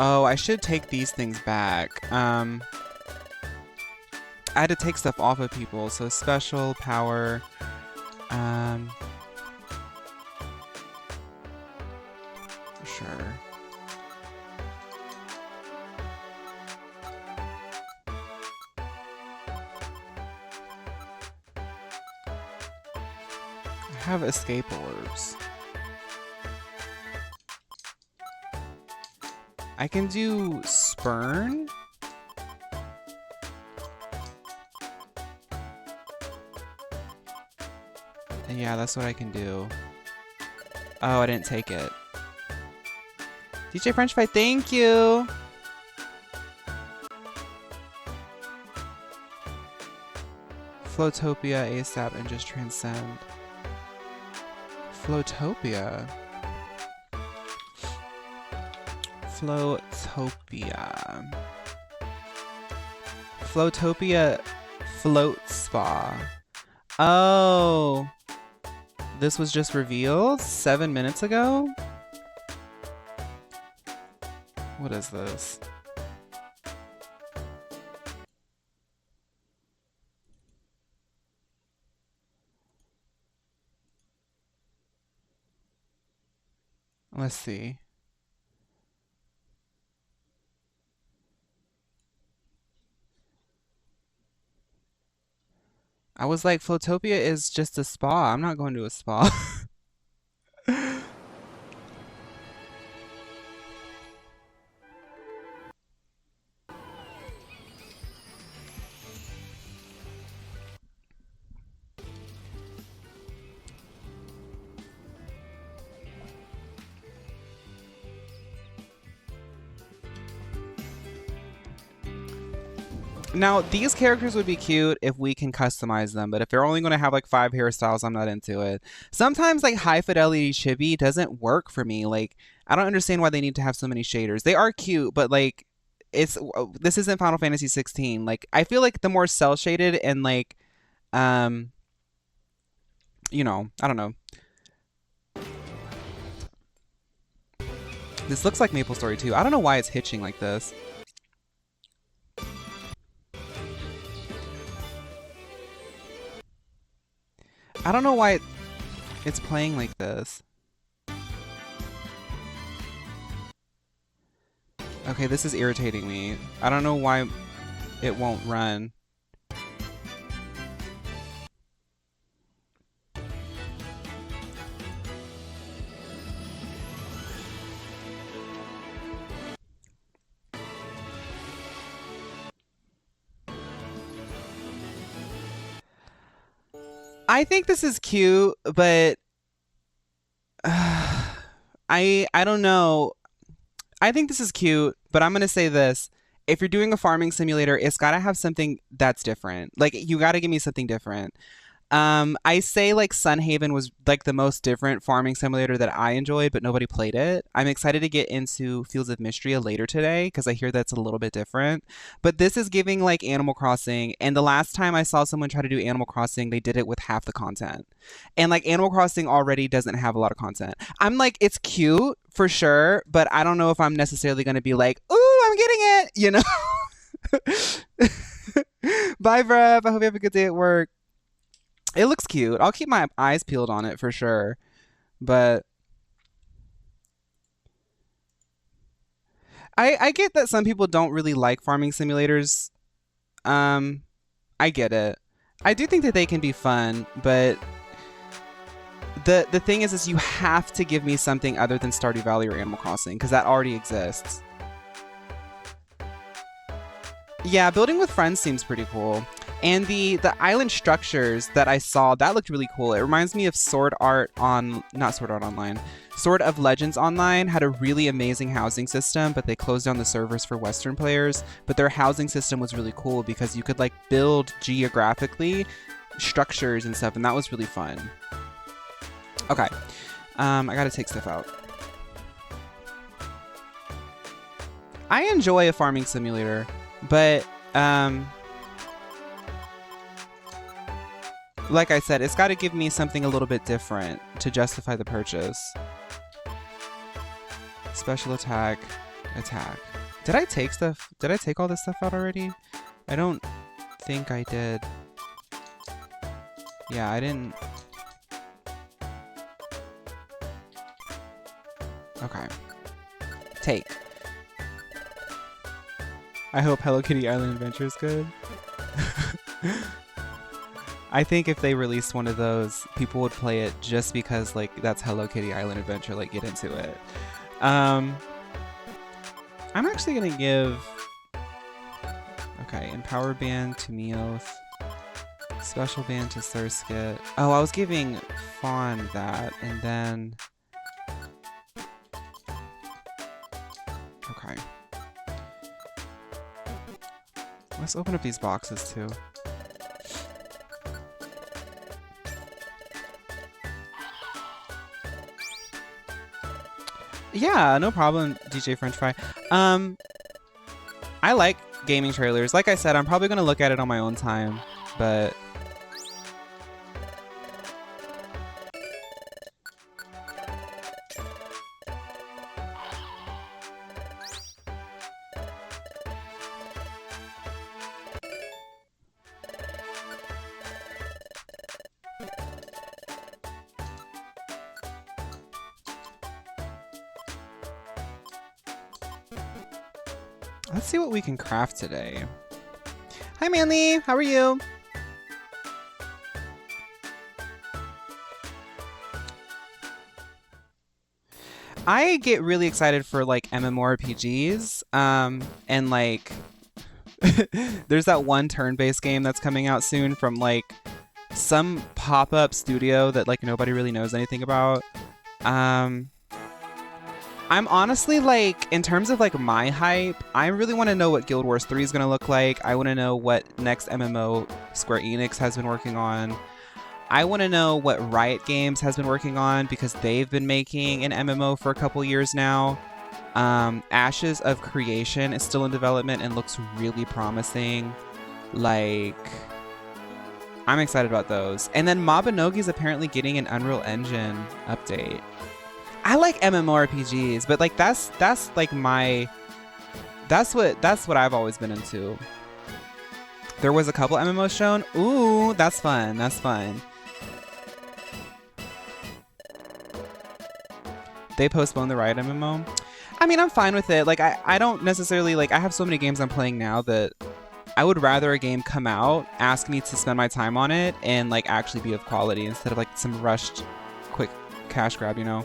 Oh, I should take these things back. I had to take stuff off of people, so special, power, sure. I have escape orbs. I can do spurn. Yeah, that's what I can do. Oh, I didn't take it. DJ French Fry, thank you. Flotopia ASAP and just transcend. Flotopia. Floatopia. Floatopia Float Spa. Oh. This was just revealed 7 minutes ago? What is this? Let's see. I was like, Floatopia is just a spa. I'm not going to a spa. Now, these characters would be cute if we can customize them, but if they're only going to have like 5 hairstyles, I'm not into it. Sometimes like high fidelity chibi doesn't work for me. Like, I don't understand why they need to have so many shaders. They are cute, but like this isn't Final Fantasy 16. Like, I feel like the more cel shaded and like um I don't know. This looks like Maple Story too. I don't know why it's hitching like this. I don't know why it's playing like this. Okay, this is irritating me. I don't know why it won't run. I think this is cute, but I don't know. I think this is cute, but I'm gonna say this. If you're doing a farming simulator, it's gotta have something that's different. Like you gotta give me something different. I say like Sunhaven was like the most different farming simulator that I enjoyed, but nobody played it. I'm excited to get into Fields of Mystria later today because I hear that's a little bit different. But this is giving like Animal Crossing, and the last time I saw someone try to do Animal Crossing, they did it with half the content. And like Animal Crossing already doesn't have a lot of content. I'm like, it's cute for sure, but I don't know if I'm necessarily going to be like, ooh, I'm getting it, you know? Bye, Brev. I hope you have a good day at work. It looks cute. I'll keep my eyes peeled on it for sure. But I get that some people don't really like farming simulators. Um, I get it. I do think that they can be fun, but the thing is you have to give me something other than Stardew Valley or Animal Crossing because that already exists. Yeah, building with friends seems pretty cool. And the island structures that I saw, that looked really cool. It reminds me of not Sword Art Online. Sword of Legends Online had a really amazing housing system, but they closed down the servers for Western players. But their housing system was really cool because you could like build geographically structures and stuff, and that was really fun. Okay, I gotta take stuff out. I enjoy a farming simulator, but like I said, it's got to give me something a little bit different to justify the purchase. Special attack. Did I take stuff? Did I take all this stuff out already? I don't think I did. Yeah, I didn't. Okay. Take. I hope Hello Kitty Island Adventure is good. I think if they released one of those, people would play it just because like that's Hello Kitty Island Adventure, like get into it. I'm actually gonna give Empower Band to Meowth, Special Band to Surskit. Oh, I was giving Fawn that, and then okay. Let's open up these boxes too. Yeah, no problem, DJ French Fry. Um, I like gaming trailers. Like I said, I'm probably gonna look at it on my own time, but let's see what we can craft today. Hi, Manly. How are you? I get really excited for like MMORPGs, and like there's that one turn-based game that's coming out soon from like some pop-up studio that like nobody really knows anything about. Um, I'm honestly like, in terms of like my hype, I really want to know what Guild Wars 3 is going to look like. I want to know what next MMO Square Enix has been working on. I want to know what Riot Games has been working on because they've been making an MMO for a couple years now. Ashes of Creation is still in development and looks really promising. Like, I'm excited about those. And then Mabinogi is apparently getting an Unreal Engine update. I like MMORPGs, but like that's like my that's what I've always been into. There was a couple MMOs shown. Ooh, that's fun. That's fun. They postponed the Riot MMO. I mean, I'm fine with it. Like I don't necessarily like I have so many games I'm playing now that I would rather a game come out, ask me to spend my time on it, and like actually be of quality instead of like some rushed quick cash grab, you know?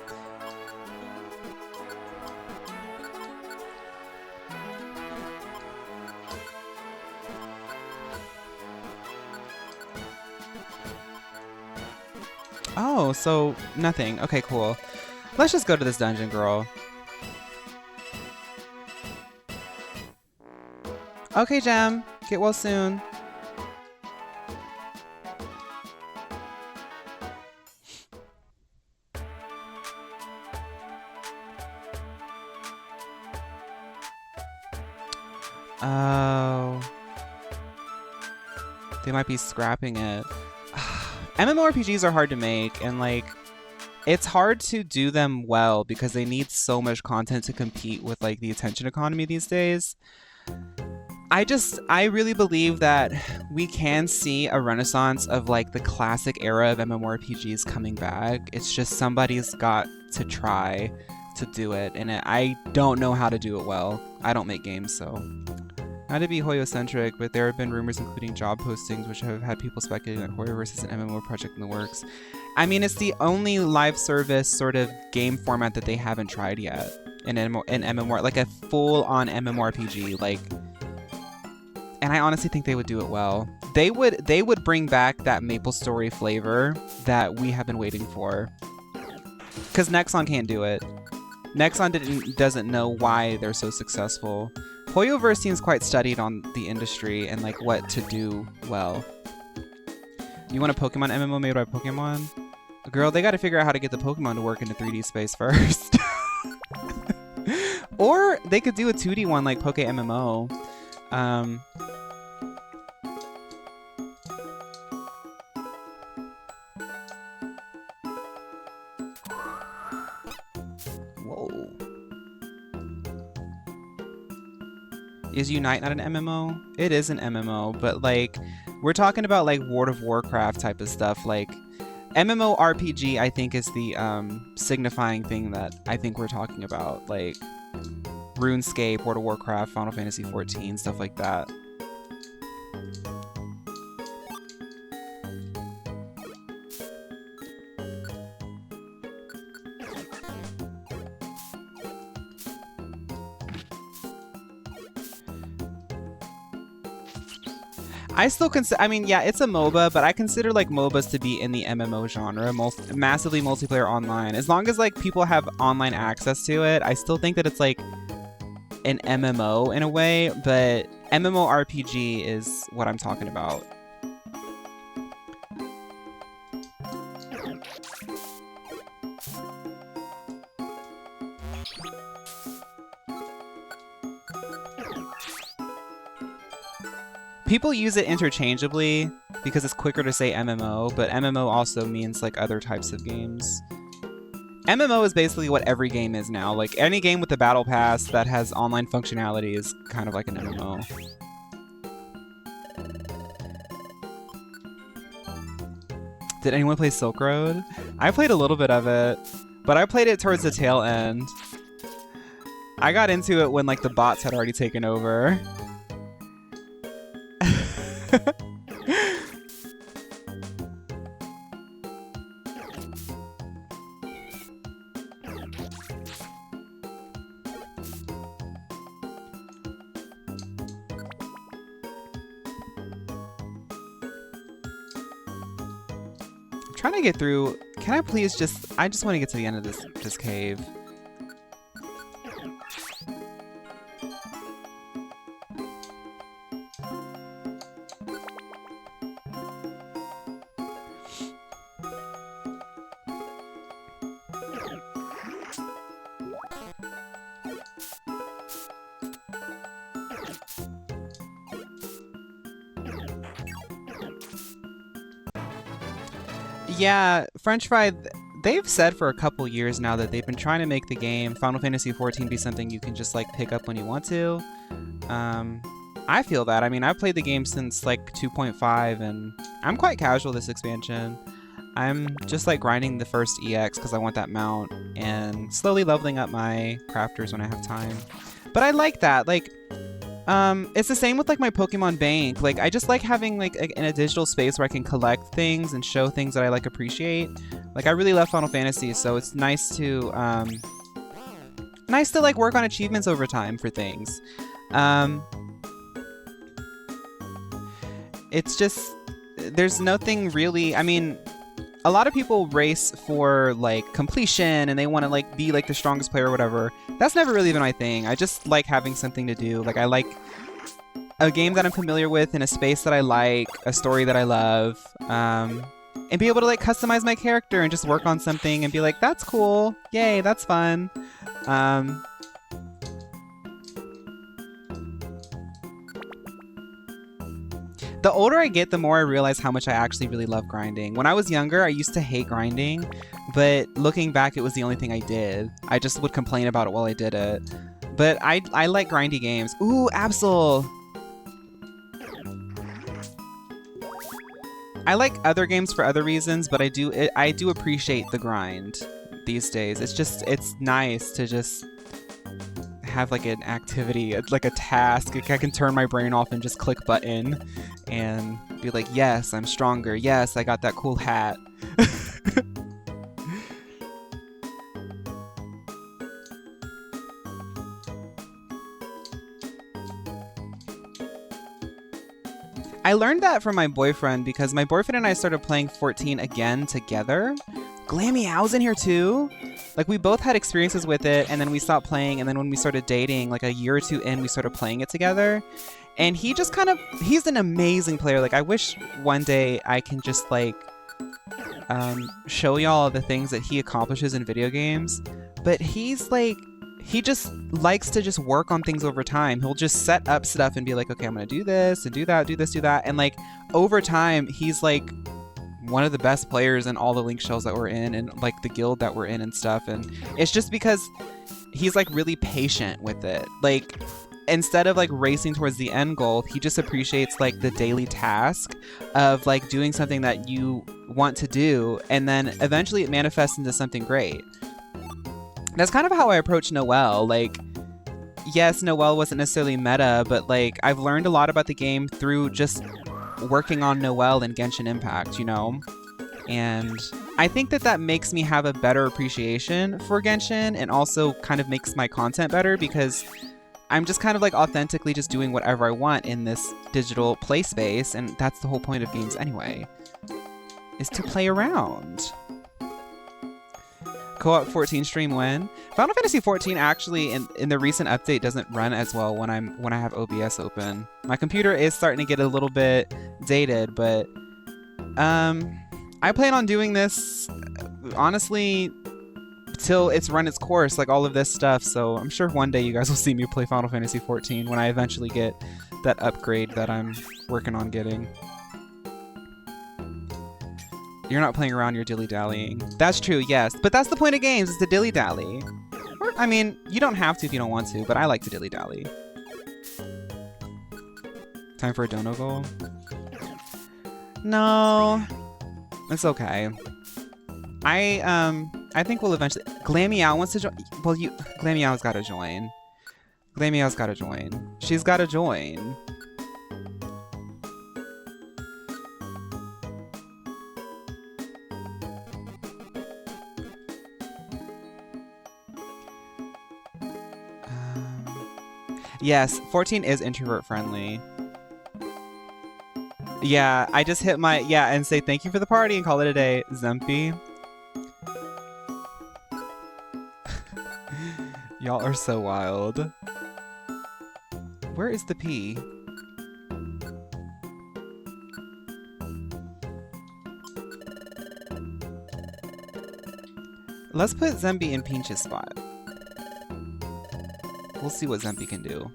Oh, so nothing. Okay, cool. Let's just go to this dungeon, girl. Okay, Gem. Get well soon. Oh. They might be scrapping it. MMORPGs are hard to make, and like it's hard to do them well because they need so much content to compete with like the attention economy these days. I really believe that we can see a renaissance of like the classic era of MMORPGs coming back. It's just somebody's got to try to do it, and I don't know how to do it well. I don't make games, so not to be Hoyo-centric, but there have been rumors including job postings which have had people speculating that Hoyoverse is an MMO project in the works. I mean, it's the only live service sort of game format that they haven't tried yet in MMO, like a full-on MMORPG, like. And I honestly think they would do it well. They would bring back that MapleStory flavor that we have been waiting for. Because Nexon can't do it. Nexon doesn't know why they're so successful. Hoyoverse seems quite studied on the industry and like what to do well. You want a Pokemon MMO made by Pokemon? Girl, they gotta figure out how to get the Pokemon to work into 3D space first. Or they could do a 2D one like Poke MMO. Whoa. Is Unite not an MMO? It is an MMO, but like we're talking about like World of Warcraft type of stuff. Like MMORPG, I think is the signifying thing that I think we're talking about. Like RuneScape, World of Warcraft, Final Fantasy XIV, stuff like that. I still consider, I mean, yeah, it's a MOBA, but I consider like MOBAs to be in the MMO genre, massively multiplayer online. As long as like people have online access to it, I still think that it's like an MMO in a way, but MMORPG is what I'm talking about. People use it interchangeably because it's quicker to say MMO, but MMO also means like other types of games. MMO is basically what every game is now. Like any game with a battle pass that has online functionality is kind of like an MMO. Did anyone play Silk Road? I played a little bit of it, but I played it towards the tail end. I got into it when like the bots had already taken over. Trying to get through. Can I please I just want to get to the end of this cave. Yeah, French Fry, they've said for a couple years now that they've been trying to make the game Final Fantasy XIV be something you can just like pick up when you want to. I feel that. I mean, I've played the game since like 2.5 and I'm quite casual this expansion. I'm just like grinding the first EX because I want that mount and slowly leveling up my crafters when I have time. But I like that. Like, it's the same with like my Pokemon Bank. Like I just like having like in a digital space where I can collect things and show things that I like appreciate. Like I really love Final Fantasy, so it's nice to like work on achievements over time for things. It's just there's nothing really. I mean, a lot of people race for like completion and they want to like be like the strongest player or whatever. That's never really been my thing. I just like having something to do. Like I like a game that I'm familiar with in a space that I like, a story that I love, and be able to like customize my character and just work on something and be like, that's cool. Yay, that's fun. The older I get, the more I realize how much I actually really love grinding. When I was younger, I used to hate grinding, but looking back, it was the only thing I did. I just would complain about it while I did it. But I like grindy games. Ooh, Absol! I like other games for other reasons, but I do appreciate the grind these days. It's nice to just have like an activity, like a task. Like I can turn my brain off and just click button and be like, yes, I'm stronger. Yes, I got that cool hat. I learned that from my boyfriend because my boyfriend and I started playing 14 again together. Glammy Ow's in here too? Like we both had experiences with it and then we stopped playing, and then when we started dating, like a year or two in, we started playing it together. And he just he's an amazing player. Like I wish one day I can just like show y'all the things that he accomplishes in video games. But he's like, he just likes to just work on things over time. He'll just set up stuff and be like, okay, I'm gonna do this and do that, do this, do that. And like over time, he's like one of the best players in all the link shells that we're in and like the guild that we're in and stuff. And it's just because he's like really patient with it. Like instead of like racing towards the end goal, he just appreciates like the daily task of like doing something that you want to do, and then eventually it manifests into something great. That's kind of how I approach Noelle. Like, yes, Noelle wasn't necessarily meta, but like I've learned a lot about the game through just working on Noelle and Genshin Impact, you know? And I think that makes me have a better appreciation for Genshin, and also kind of makes my content better because I'm just kind of like authentically just doing whatever I want in this digital play space, and that's the whole point of games anyway, is to play around. Co-op 14 stream when? Final Fantasy 14 actually in the recent update doesn't run as well when I have OBS open. My computer is starting to get a little bit dated, but I plan on doing this honestly till it's run its course, like all of this stuff. So I'm sure one day you guys will see me play Final Fantasy XIV when I eventually get that upgrade that I'm working on getting. You're not playing around, you're dilly-dallying. That's true, yes. But that's the point of games, is to dilly-dally. I mean, you don't have to if you don't want to, but I like to dilly-dally. Time for a dono goal? No. It's okay. I think we'll eventually... Glameow wants to join... Well, Glameow's gotta join. Glameow's gotta join. She's gotta join. Yes, 14 is introvert friendly. Yeah, I just hit my... Yeah, and say thank you for the party and call it a day. Zempy. Y'all are so wild. Where is the P? Let's put Zemby in Peach's spot. We'll see what Zemby can do.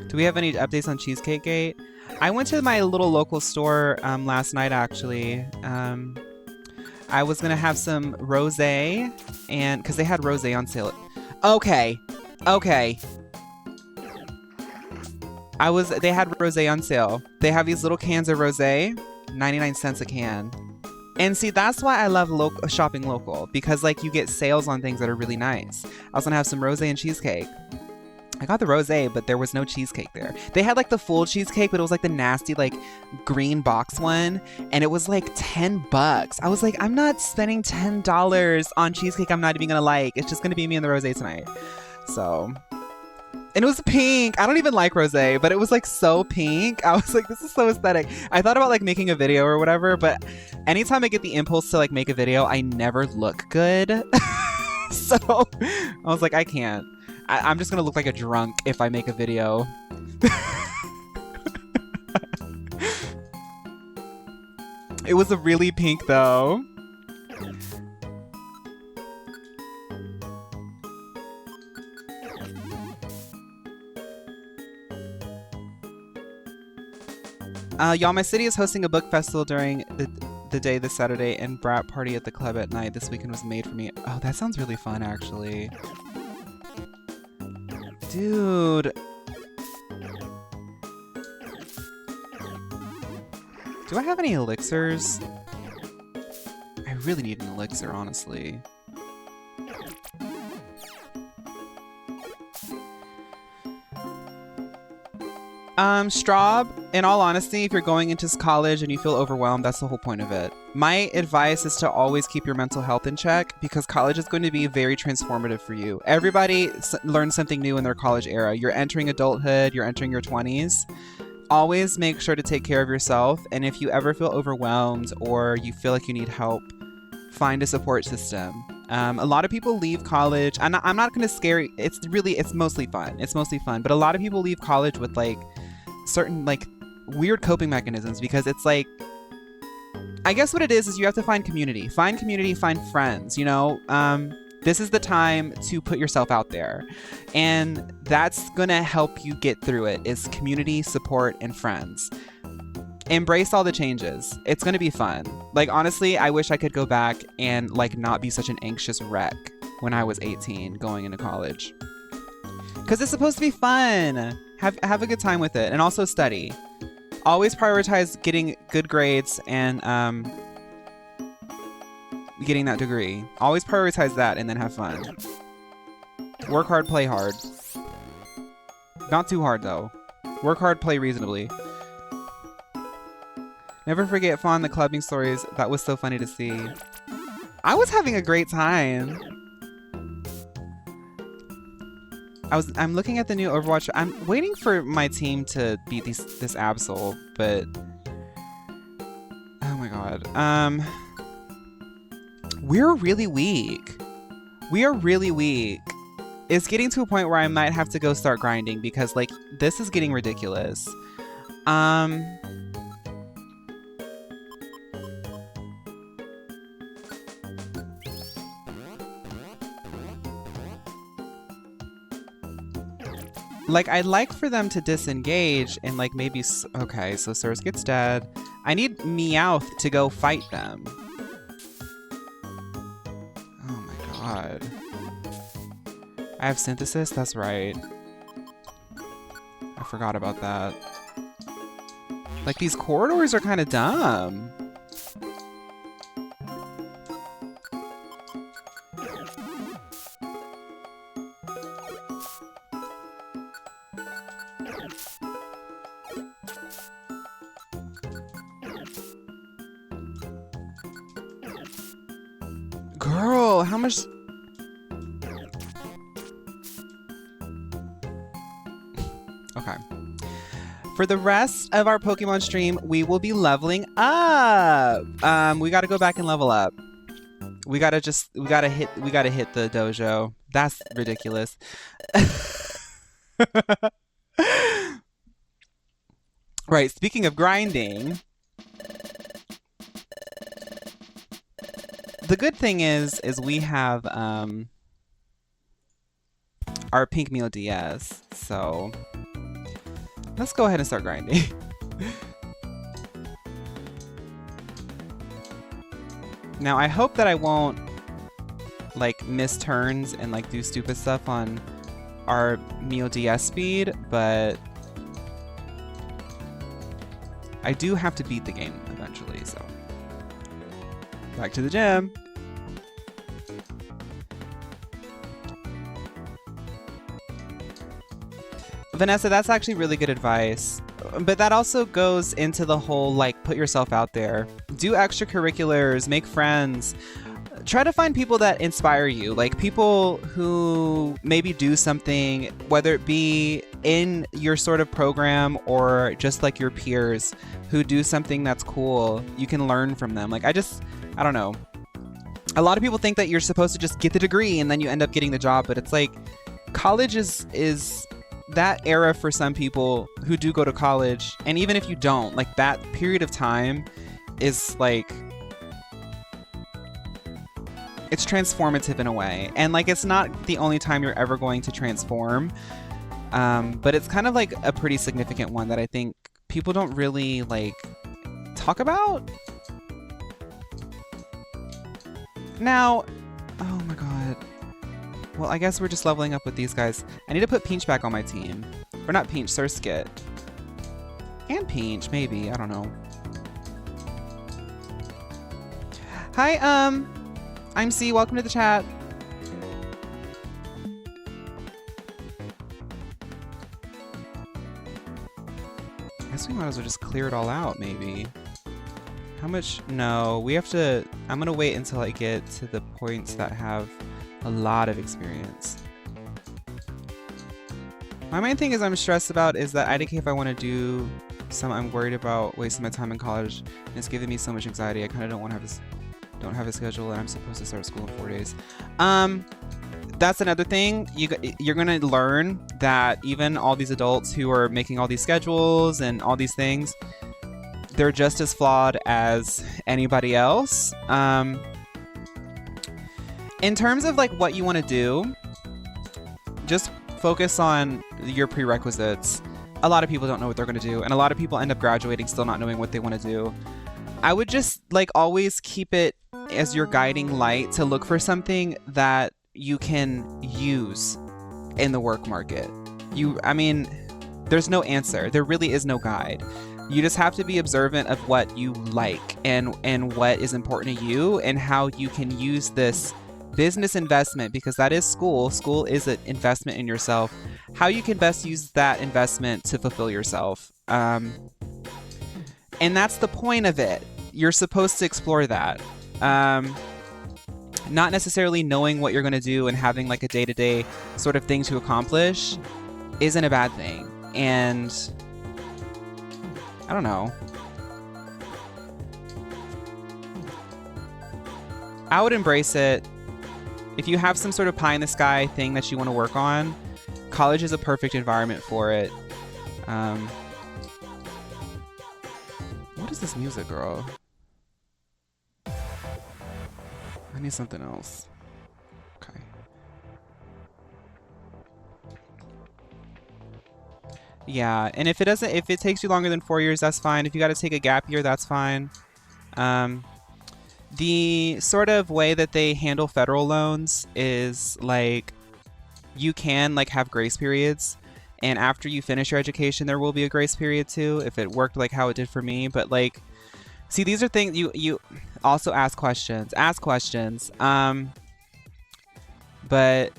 Do we have any updates on Cheesecake Gate? I went to my little local store last night, actually. I was gonna have some rosé, and because they had rosé on sale. Okay. They had rosé on sale. They have these little cans of rosé, 99 cents a can. And see, that's why I love shopping local, because like you get sales on things that are really nice. I was gonna have some rosé and cheesecake. I got the rosé, but there was no cheesecake there. They had like the full cheesecake, but it was like the nasty like green box one, and it was like $10. I was like, I'm not spending $10 on cheesecake I'm not even gonna like. It's just gonna be me and the rosé tonight. So, and it was pink. I don't even like rosé, but it was like so pink. I was like, this is so aesthetic. I thought about like making a video or whatever, but anytime I get the impulse to like make a video, I never look good. So I was like, I can't. I'm just gonna look like a drunk if I make a video. It was a really pink though. Y'all, my city is hosting a book festival during the day this Saturday, and brat party at the club at night this weekend was made for me. Oh, that sounds really fun, actually. Dude. Do I have any elixirs? I really need an elixir, honestly. Straub, in all honesty, if you're going into college and you feel overwhelmed, that's the whole point of it. My advice is to always keep your mental health in check, because college is going to be very transformative for you. Everybody learns something new in their college era. You're entering adulthood, you're entering your 20s. Always make sure to take care of yourself, and if you ever feel overwhelmed or you feel like you need help, find a support system. A lot of people leave college, and I'm not going to scare you. It's mostly fun. It's mostly fun, but a lot of people leave college with like certain like weird coping mechanisms, because it's like, I guess what it is you have to find community, find friends, you know. This is the time to put yourself out there, and that's gonna help you get through it, is community, support, and friends. Embrace all the changes. It's gonna be fun. Like, honestly, I wish I could go back and like not be such an anxious wreck when I was 18 going into college, because it's supposed to be fun. Have a good time with it, and also study. Always prioritize getting good grades and getting that degree. Always prioritize that, and then have fun. Work hard, play hard. Not too hard though. Work hard, play reasonably. Never forget Fawn the clubbing stories. That was so funny to see. I was having a great time. I'm looking at the new Overwatch. I'm waiting for my team to beat this Absol, but oh my god. We're really weak. We are really weak. It's getting to a point where I might have to go start grinding, because like this is getting ridiculous. Like, I'd like for them to disengage and, like, maybe... Okay, so Surskit's dead. I need Meowth to go fight them. Oh my god. I have Synthesis? That's right. I forgot about that. Like, these corridors are kind of dumb. Girl, how much... Okay. For the rest of our Pokemon stream, we will be leveling up. We gotta go back and level up. We gotta hit the dojo. That's ridiculous. Right, speaking of grinding, the good thing is we have our Pink Meal DS, so let's go ahead and start grinding. Now, I hope that I won't like miss turns and like do stupid stuff on our Meal DS speed, but I do have to beat the game eventually, so back to the gym. Vanessa, that's actually really good advice. But that also goes into the whole, like, put yourself out there. Do extracurriculars, make friends. Try to find people that inspire you. Like, people who maybe do something, whether it be in your sort of program or just like your peers who do something that's cool. You can learn from them. Like, I don't know. A lot of people think that you're supposed to just get the degree and then you end up getting the job. But it's like, college is that era for some people who do go to college, and even if you don't, like, that period of time is like, it's transformative in a way, and like, it's not the only time you're ever going to transform, but it's kind of like a pretty significant one that I think people don't really like talk about. Now, oh my god. Well, I guess we're just leveling up with these guys. I need to put Peach back on my team. Or not Peach, Surskit. And Peach, maybe. I don't know. Hi, I'm C. Welcome to the chat. I guess we might as well just clear it all out, maybe. How much? No, we have to... I'm going to wait until I get to the points that have a lot of experience. My main thing is I'm stressed about is that IDK, if I want to do some, I'm worried about wasting my time in college, and it's giving me so much anxiety. I kind of don't have a schedule, and I'm supposed to start school in 4 days. That's another thing. You're gonna learn that even all these adults who are making all these schedules and all these things, they're just as flawed as anybody else. In terms of like what you want to do, just focus on your prerequisites. A lot of people don't know what they're going to do, and a lot of people end up graduating still not knowing what they want to do. I would just like always keep it as your guiding light to look for something that you can use in the work market. I mean, there's no answer. There really is no guide. You just have to be observant of what you like and what is important to you and how you can use this business investment, because that is school. School is an investment in yourself. How you can best use that investment to fulfill yourself. And that's the point of it. You're supposed to explore that. Not necessarily knowing what you're going to do and having like a day-to-day sort of thing to accomplish isn't a bad thing. And I don't know. I would embrace it. If you have some sort of pie in the sky thing that you want to work on, college is a perfect environment for it. What is this music, girl? I need something else. Okay. Yeah, and if it takes you longer than 4 years, that's fine. If you got to take a gap year, that's fine. Um, the sort of way that they handle federal loans is like you can like have grace periods, and after you finish your education, there will be a grace period too if it worked like how it did for me. But like, see, these are things you also ask questions, ask questions. But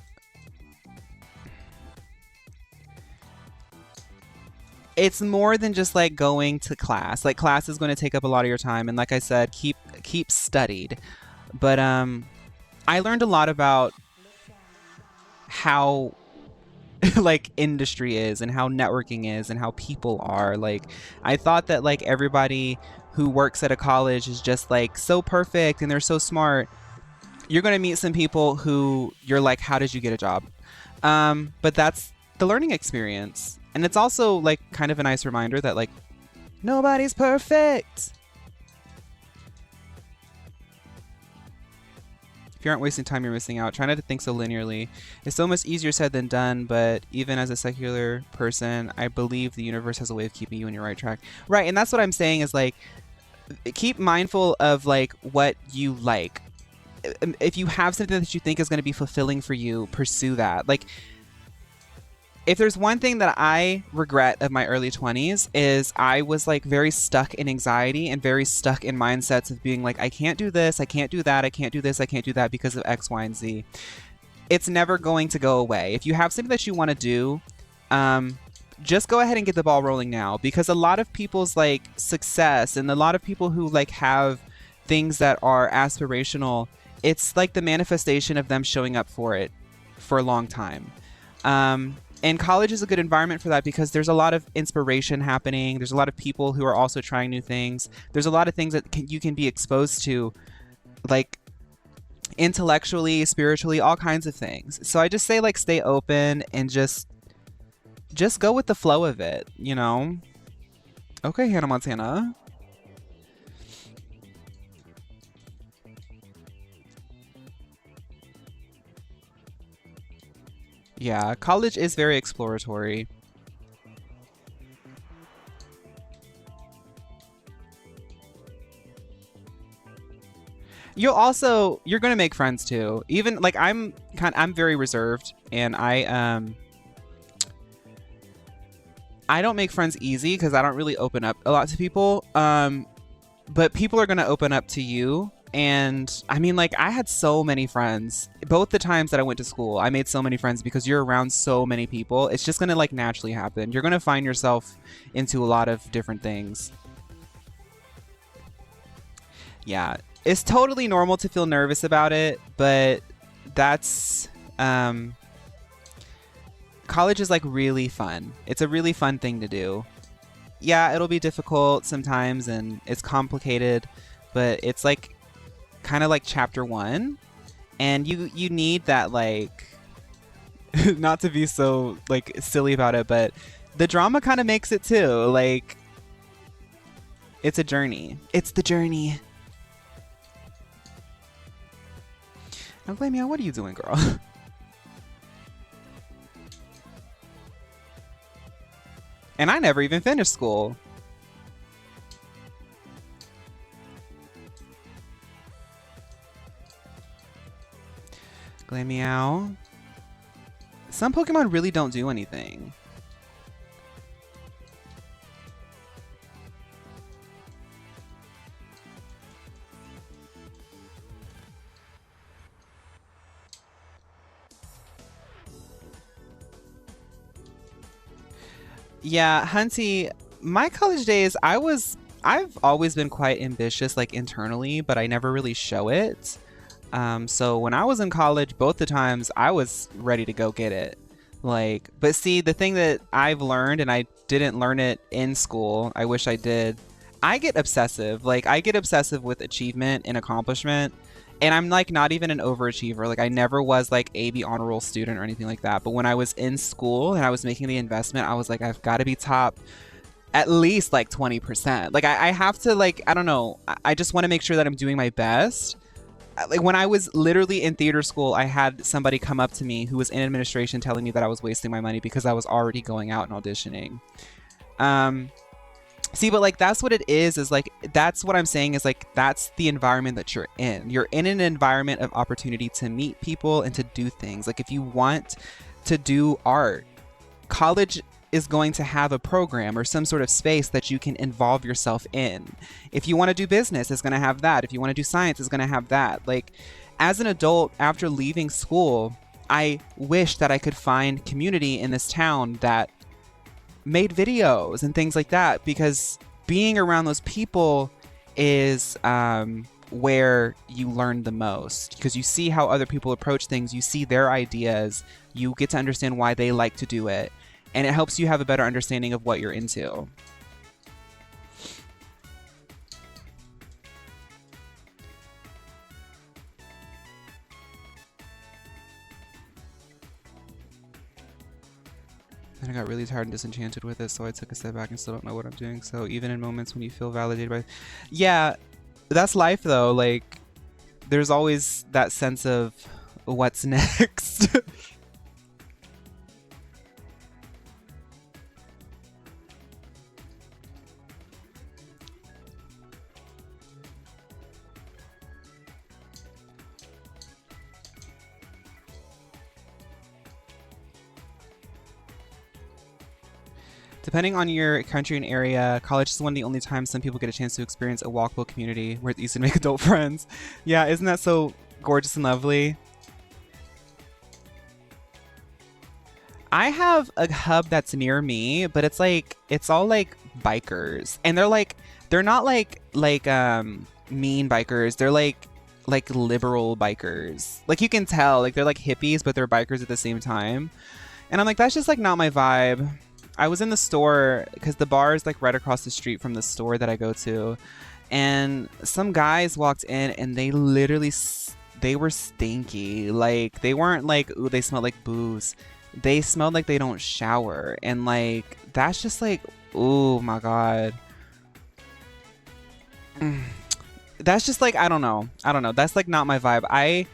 it's more than just like going to class. Like class is going to take up a lot of your time, and like I said, keep studied. But I learned a lot about how like industry is and how networking is and how people are. Like I thought that like everybody who works at a college is just like so perfect and they're so smart. You're going to meet some people who you're like, how did you get a job? But that's the learning experience. And it's also like kind of a nice reminder that like nobody's perfect. If you aren't wasting time, you're missing out. Try not to think so linearly. It's so much easier said than done, but even as a secular person, I believe the universe has a way of keeping you on your right track. Right, and that's what I'm saying is like, keep mindful of like what you like. If you have something that you think is going to be fulfilling for you, pursue that. Like, if there's one thing that I regret of my early 20s is I was like very stuck in anxiety and very stuck in mindsets of being like, I can't do this, I can't do that, I can't do this, I can't do that because of X, Y, and Z. It's never going to go away. If you have something that you want to do, just go ahead and get the ball rolling now, because a lot of people's like success and a lot of people who like have things that are aspirational, it's like the manifestation of them showing up for it for a long time. And college is a good environment for that because there's a lot of inspiration happening. There's a lot of people who are also trying new things. There's a lot of things that you can be exposed to, like intellectually, spiritually, all kinds of things. So I just say like stay open and just go with the flow of it, you know? Okay, Hannah Montana. Yeah, college is very exploratory. You're gonna make friends too. Even like I'm very reserved, and I don't make friends easy because I don't really open up a lot to people. But people are gonna open up to you. And I mean, like, I had so many friends. Both the times that I went to school, I made so many friends because you're around so many people. It's just gonna like naturally happen. You're gonna find yourself into a lot of different things. Yeah, it's totally normal to feel nervous about it, but that's college is like really fun. It's a really fun thing to do. Yeah, it'll be difficult sometimes and it's complicated, but it's like kind of like chapter one, and you need that like not to be so like silly about it, but the drama kind of makes it too. Like it's a journey. It's the journey. Now, Glamia, what are you doing, girl? And I never even finished school. Glameow. Some Pokemon really don't do anything. Yeah, Hunty, my college days, I've always been quite ambitious, like internally, but I never really show it. So when I was in college, both the times I was ready to go get it. Like, but see, the thing that I've learned, and I didn't learn it in school, I wish I did. I get obsessive. Like, I get obsessive with achievement and accomplishment. And I'm like not even an overachiever. Like I never was like a B honor roll student or anything like that. But when I was in school and I was making the investment, I was like, I've got to be top at least like 20%. Like I have to like, I don't know. I just want to make sure that I'm doing my best. like when I was literally in theater school, I had somebody come up to me who was in administration telling me that I was wasting my money because I was already going out and auditioning. See, but like that's what it is like that's what I'm saying is like that's the environment that you're in. You're in an environment of opportunity to meet people and to do things. Like if you want to do art, college is going to have a program or some sort of space that you can involve yourself in. If you want to do business, it's going to have that. If you want to do science, it's going to have that. Like as an adult, after leaving school, I wish that I could find community in this town that made videos and things like that, because being around those people is where you learn the most, because you see how other people approach things, you see their ideas, you get to understand why they like to do it, and it helps you have a better understanding of what you're into. And I got really tired and disenchanted with it, so I took a step back and still don't know what I'm doing. So even in moments when you feel validated by... Yeah, that's life though. Like, there's always that sense of what's next. Depending on your country and area, college is one of the only times some people get a chance to experience a walkable community where it's easy to make adult friends. Yeah, isn't that so gorgeous and lovely? I have a hub that's near me, but it's like, it's all like bikers. And they're not like mean bikers. They're like liberal bikers. Like you can tell, like they're like hippies, but they're bikers at the same time. And I'm like, that's just like not my vibe. I was in the store because the bar is like right across the street from the store that I go to, and some guys walked in and they literally they were stinky. Like they weren't like, ooh, they smelled like booze. They smelled like they don't shower, and like that's just like, oh my god. That's just like, I don't know. That's like not my vibe.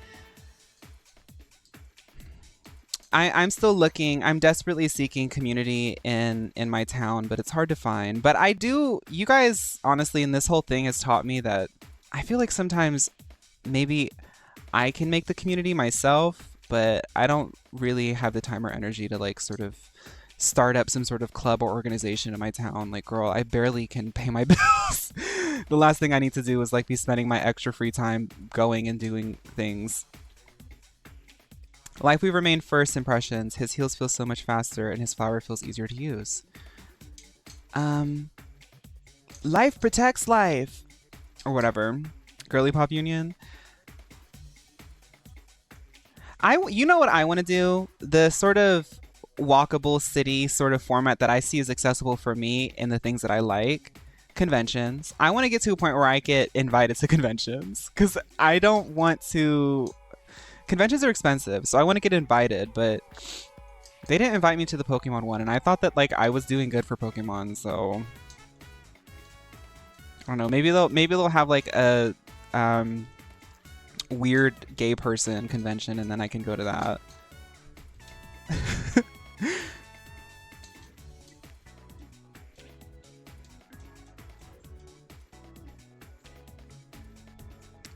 I'm still looking. I'm desperately seeking community in my town, but it's hard to find. But I do, you guys, honestly, and this whole thing has taught me that I feel like sometimes maybe I can make the community myself, but I don't really have the time or energy to like sort of start up some sort of club or organization in my town. Like, girl, I barely can pay my bills. The last thing I need to do is like be spending my extra free time going and doing things. Life we remain first impressions. His heels feel so much faster and his flower feels easier to use. Life protects life. Or whatever. Girly Pop Union. You know what I want to do? The sort of walkable city sort of format that I see is accessible for me and the things that I like. Conventions. I want to get to a point where I get invited to conventions. Because I don't want to... Conventions are expensive, so I want to get invited, but they didn't invite me to the Pokemon one, and I thought that like I was doing good for Pokemon, so I don't know. Maybe they'll have like a weird gay person convention, and then I can go to that.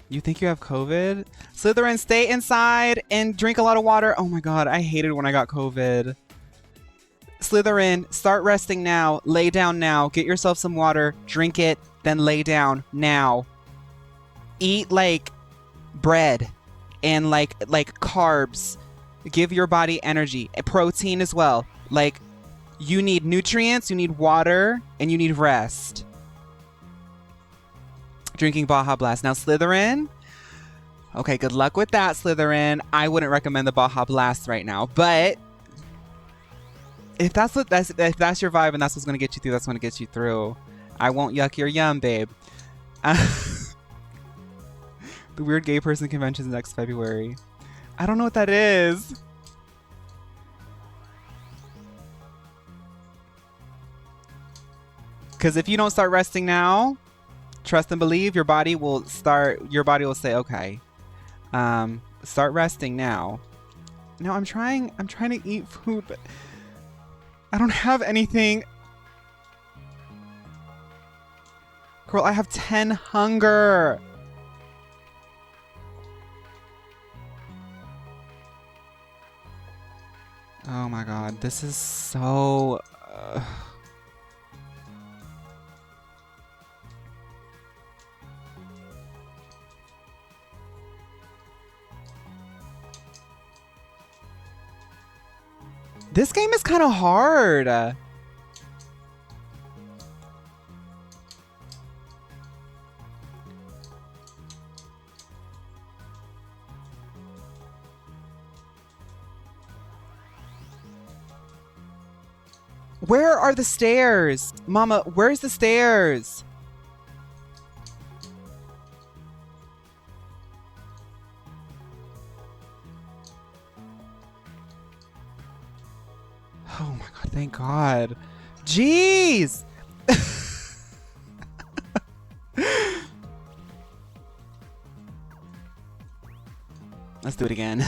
You think you have COVID? Slytherin, stay inside and drink a lot of water. Oh my god, I hated when I got COVID. Slytherin, start resting now. Lay down now. Get yourself some water. Drink it, then lay down now. Eat like bread and like carbs. Give your body energy. Protein as well. Like, you need nutrients, you need water, and you need rest. Drinking Baja Blast. Now, Slytherin. Okay, good luck with that, Slytherin. I wouldn't recommend the Baja Blast right now, but if that's your vibe and that's what's gonna get you through, that's gonna get you through. I won't yuck your yum, babe. The Weird Gay Person Convention is next February. I don't know what that is. Because if you don't start resting now, trust and believe, your body will say, okay, Start resting now. No, I'm trying to eat food, but I don't have anything. Girl, I have 10 hunger. Oh my god, this is so... This game is kind of hard. Where are the stairs? Mama, where's the stairs? Oh my god, thank God. Jeez! Let's do it again.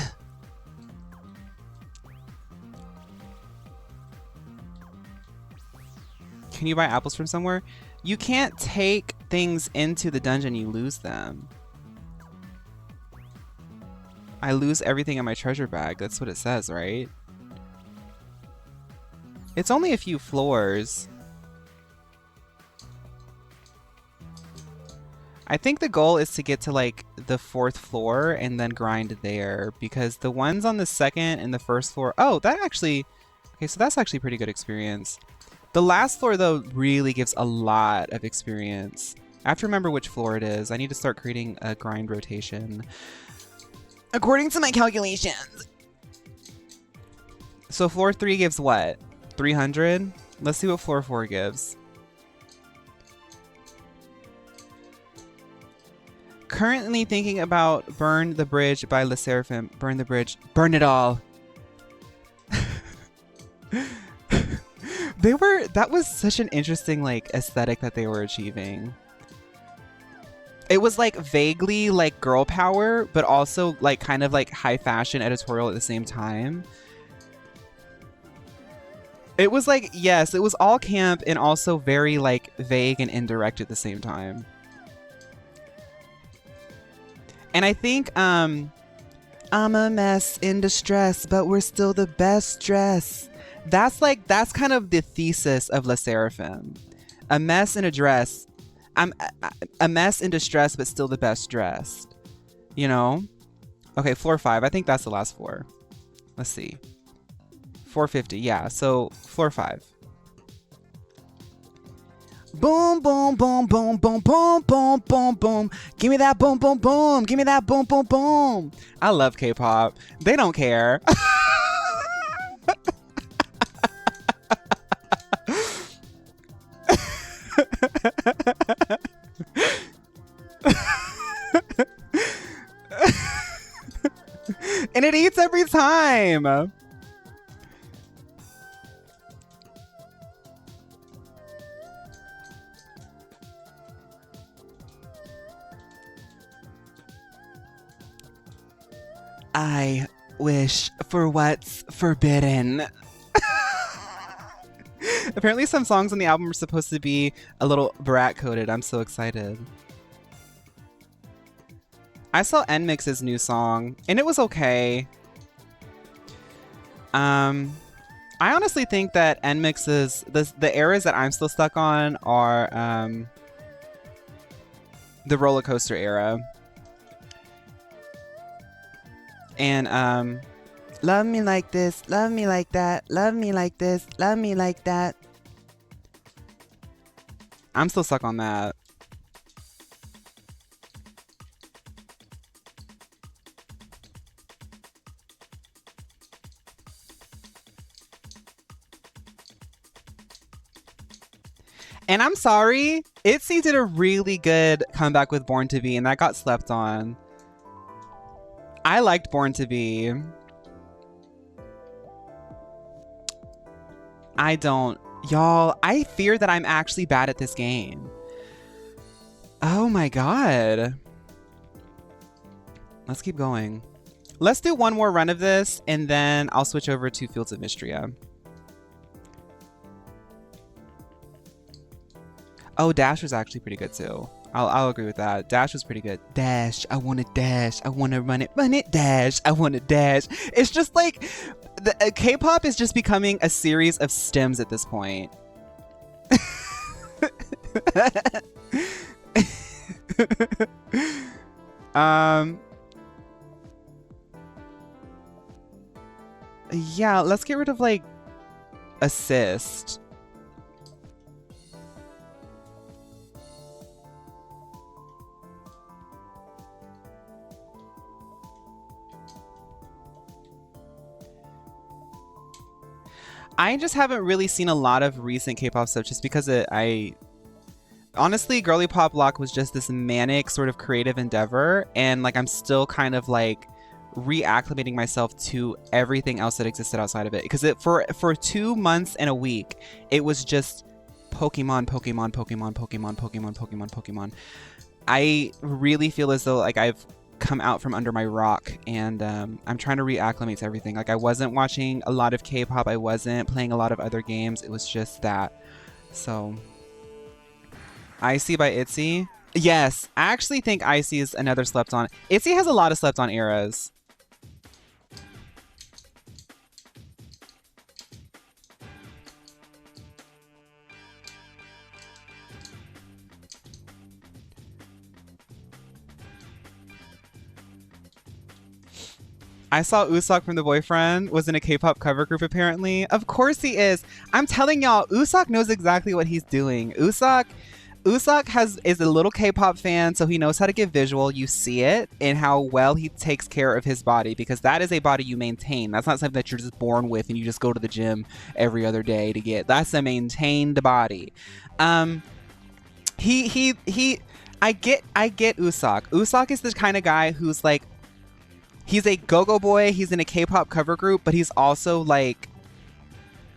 Can you buy apples from somewhere? You can't take things into the dungeon, you lose them. I lose everything in my treasure bag. That's what it says, right? It's only a few floors. I think the goal is to get to like the 4th floor and then grind there, because the ones on the 2nd and the 1st floor, oh, that actually, okay, so that's actually pretty good experience. The last floor though really gives a lot of experience. I have to remember which floor it is. I need to start creating a grind rotation according to my calculations. So floor 3 gives what? 300? Let's see what floor 4 gives. Currently thinking about Burn the Bridge by Le Seraphim. Burn the bridge. Burn it all. That was such an interesting like aesthetic that they were achieving. It was like vaguely like girl power, but also like kind of like high fashion editorial at the same time. It was like, yes, it was all camp and also very like vague and indirect at the same time. And I think I'm a mess in distress, but we're still the best dressed. That's kind of the thesis of Le Seraphim. A mess in a dress. I'm a mess in distress, but still the best dressed. You know? Okay, floor 5. I think that's the last floor. Let's see. 450. Yeah, so floor 5. Boom, boom, boom, boom, boom, boom, boom, boom, boom. Give me that boom, boom, boom. Give me that boom, boom, boom. I love K-pop. They don't care. And it eats every time. I wish for what's forbidden. Apparently some songs on the album are supposed to be a little brat coded. I'm so excited. I saw NMIX's new song and it was okay. I honestly think that NMIX's the eras that I'm still stuck on are the roller coaster era. And love me like this, love me like that, love me like this, love me like that. I'm still stuck on that. And I'm sorry, ITZY did a really good comeback with Born to Be, and that got slept on. I liked Born to Be. I don't. Y'all, I fear that I'm actually bad at this game. Oh my god. Let's keep going. Let's do one more run of this, and then I'll switch over to Fields of Mystria. Oh, Dash was actually pretty good too. I'll agree with that. Dash was pretty good. Dash, I want to dash. I want to run it, dash. I want to dash. It's just like, K-pop is just becoming a series of stems at this point. Yeah, let's get rid of like assist. I just haven't really seen a lot of recent K-pop stuff just because honestly, Girly Pop Block was just this manic sort of creative endeavor, and like I'm still kind of like reacclimating myself to everything else that existed outside of it, because for 2 months and a week it was just Pokemon. I really feel as though like I've come out from under my rock, and I'm trying to reacclimate to everything. Like I wasn't watching a lot of K-pop, I wasn't playing a lot of other games, it was just that. So Icy by ITZY. Yes, I actually think Icy is another slept on. ITZY has a lot of slept on eras. I saw Usopp from The Boyfriend was in a K-pop cover group apparently. Of course he is. I'm telling y'all, Usopp knows exactly what he's doing. Usopp is a little K-pop fan, so he knows how to give visual. You see it in how well he takes care of his body, because that is a body you maintain. That's not something that you're just born with and you just go to the gym every other day to get. That's a maintained body. I get Usopp. Usopp is the kind of guy who's like, he's a go-go boy, he's in a K-pop cover group, but he's also like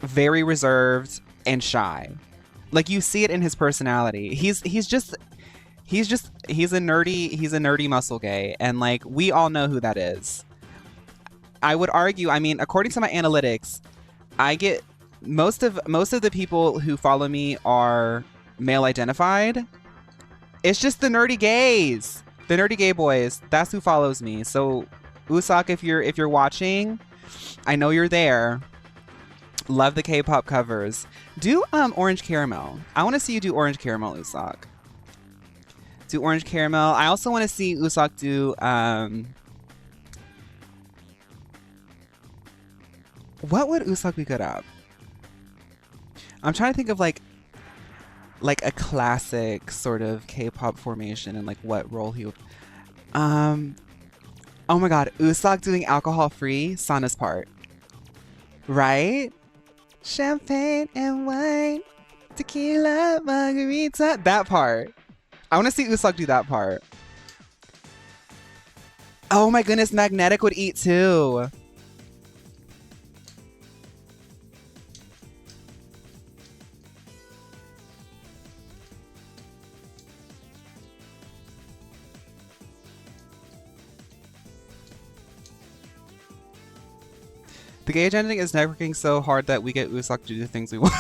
very reserved and shy. Like you see it in his personality. He's a nerdy muscle gay, and like we all know who that is. I would argue, I mean, according to my analytics, I get most of the people who follow me are male identified. It's just the nerdy gays. The nerdy gay boys. That's who follows me. So Usopp, if you're watching, I know you're there. Love the K-pop covers. Do Orange Caramel. I want to see you do Orange Caramel, Usopp. Do Orange Caramel. I also want to see Usopp do what would Usopp be good at? I'm trying to think of like a classic sort of K-pop formation and like what role he would. Oh my god, Usopp doing alcohol-free Sana's part. Right? Champagne and wine, tequila, margarita. That part. I want to see Usopp do that part. Oh my goodness, Magnetic would eat too. The gay agenda is networking so hard that we get Usopp to do the things we want.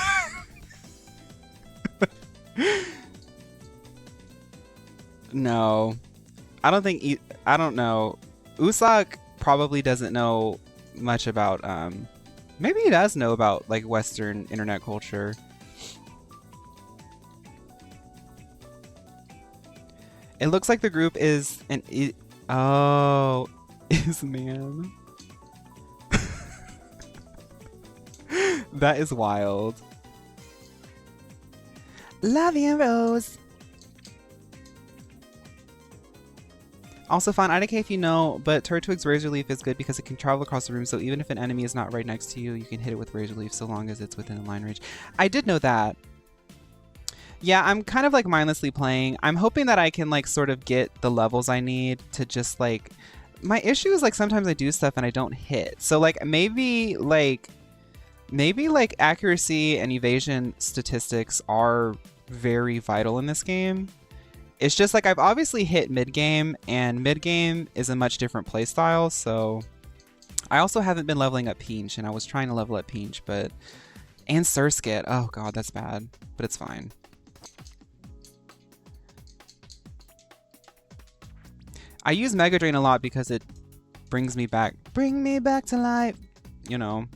No. I don't know. Usopp probably doesn't know much about, maybe he does know about, like, Western internet culture. It looks like the group is oh, is man. That is wild. Love you, Rose. Also fun, IDK if you know, but Turtwig's Razor Leaf is good because it can travel across the room, so even if an enemy is not right next to you, you can hit it with Razor Leaf so long as it's within the line range. I did know that. Yeah, I'm kind of like mindlessly playing. I'm hoping that I can like sort of get the levels I need to just like... My issue is like sometimes I do stuff and I don't hit. So like maybe accuracy and evasion statistics are very vital in this game. It's just like I've obviously hit mid-game, and mid-game is a much different playstyle, so I also haven't been leveling up Peach, and I was trying to level up Peach, but... And Surskit. Oh god, that's bad. But it's fine. I use Mega Drain a lot because it brings me back. Bring me back to life. You know.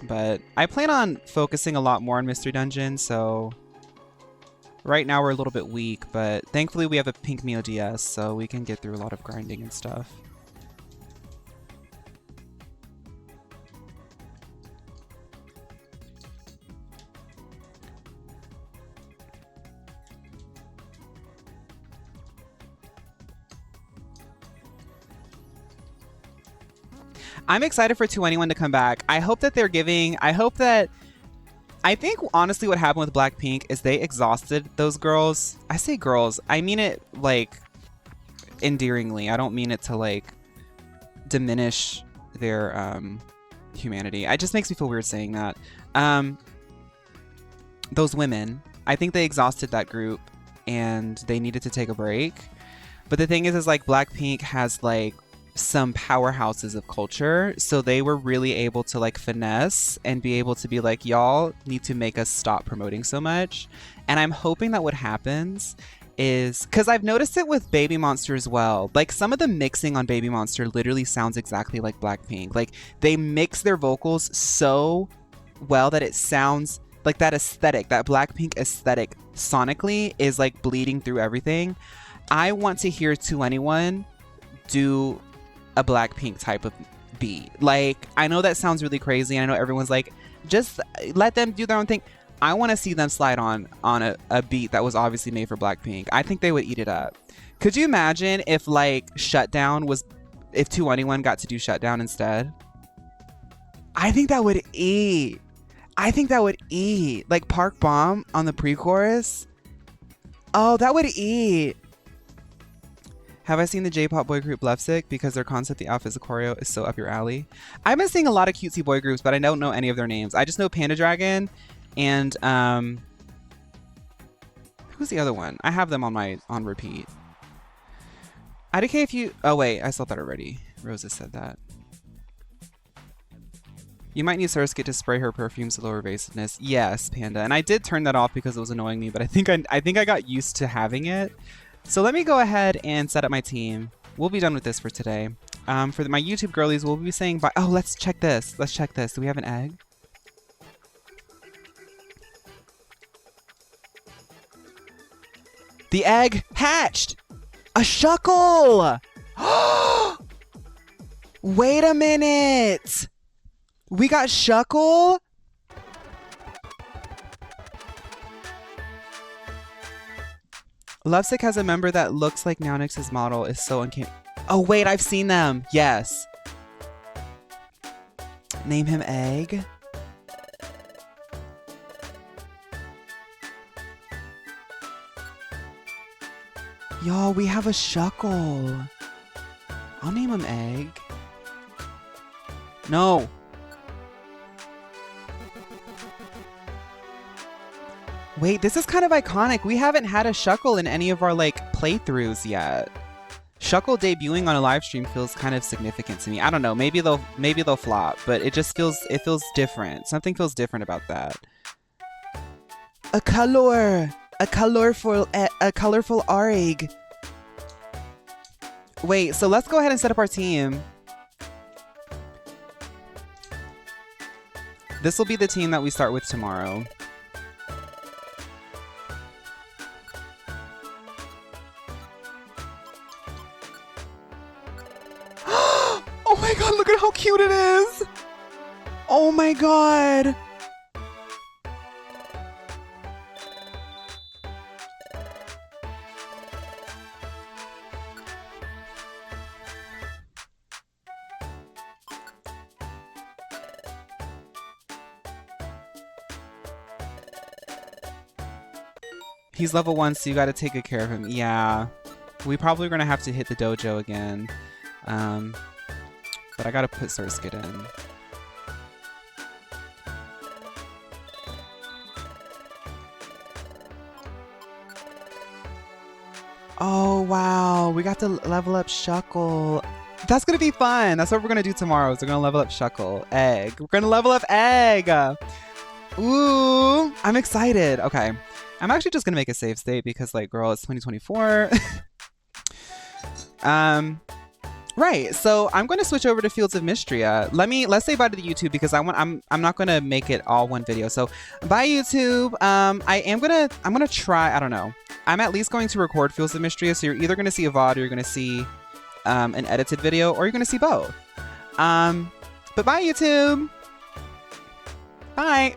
But I plan on focusing a lot more on Mystery Dungeon, so... Right now we're a little bit weak, but thankfully we have a Pink Mio DS, so we can get through a lot of grinding and stuff. I'm excited for 2NE1 to come back. I hope that they're giving... I think honestly what happened with Blackpink is they exhausted those girls. I say girls. I mean it like endearingly. I don't mean it to like diminish their humanity. It just makes me feel weird saying that. Those women, I think they exhausted that group and they needed to take a break. But the thing is like Blackpink has like some powerhouses of culture, so they were really able to like finesse and be able to be like, y'all need to make us stop promoting so much. And I'm hoping that what happens is, because I've noticed it with Baby Monster as well, like some of the mixing on Baby Monster literally sounds exactly like Blackpink. Like they mix their vocals so well that it sounds like that aesthetic, that Blackpink aesthetic sonically is like bleeding through everything. I want to hear 2NE1 do a Blackpink type of beat. Like, I know that sounds really crazy, and I know everyone's like, just let them do their own thing. I want to see them slide on a beat that was obviously made for Blackpink. I think they would eat it up. Could you imagine if like Shutdown was, if 2NE1 got to do Shutdown instead? I think that would eat. I think that would eat. Like Park Bomb on the pre-chorus. Oh, that would eat. Have I seen the J-pop boy group Lovesick? Because their concept, the outfits, the choreo is so up your alley. I've been seeing a lot of cutesy boy groups, but I don't know any of their names. I just know Panda Dragon and who's the other one? I have them on repeat. IDK if you... Oh wait, I saw that already. Rosa said that. You might need Surskit to spray her perfumes to lower evasiveness. Yes, Panda. And I did turn that off because it was annoying me, but I think I got used to having it. So let me go ahead and set up my team. We'll be done with this for today. For my YouTube girlies, we'll be saying bye. Oh, let's check this. Let's check this. Do we have an egg? The egg hatched! A shuckle! Wait a minute! We got shuckle? Lovesick has a member that looks like Nownix's model is so uncanny. Oh wait, I've seen them. Yes. Name him Egg. Y'all, we have a shuckle. I'll name him Egg. No. Wait, this is kind of iconic. We haven't had a shuckle in any of our like playthroughs yet. Shuckle debuting on a live stream feels kind of significant to me. I don't know. Maybe they'll flop, but it just feels different. Something feels different about that. A colorful Arig. Wait, so let's go ahead and set up our team. This will be the team that we start with tomorrow. Oh my god, look at how cute it is! Oh my god! He's level 1, so you gotta take good care of him. Yeah. We probably are gonna have to hit the dojo again. But I gotta put Surskit in. Oh, wow. We got to level up Shuckle. That's going to be fun. That's what we're going to do tomorrow. Is we're going to level up Shuckle. Egg. We're going to level up Egg. Ooh, I'm excited. Okay. I'm actually just going to make a save state because, like, girl, it's 2024. Right. So I'm going to switch over to Fields of Mystria. Let's say bye to the YouTube because I'm not going to make it all one video. So bye YouTube. I'm going to try, I don't know. I'm at least going to record Fields of Mystria. So you're either going to see a VOD or you're going to see an edited video or you're going to see both. But bye YouTube. Bye.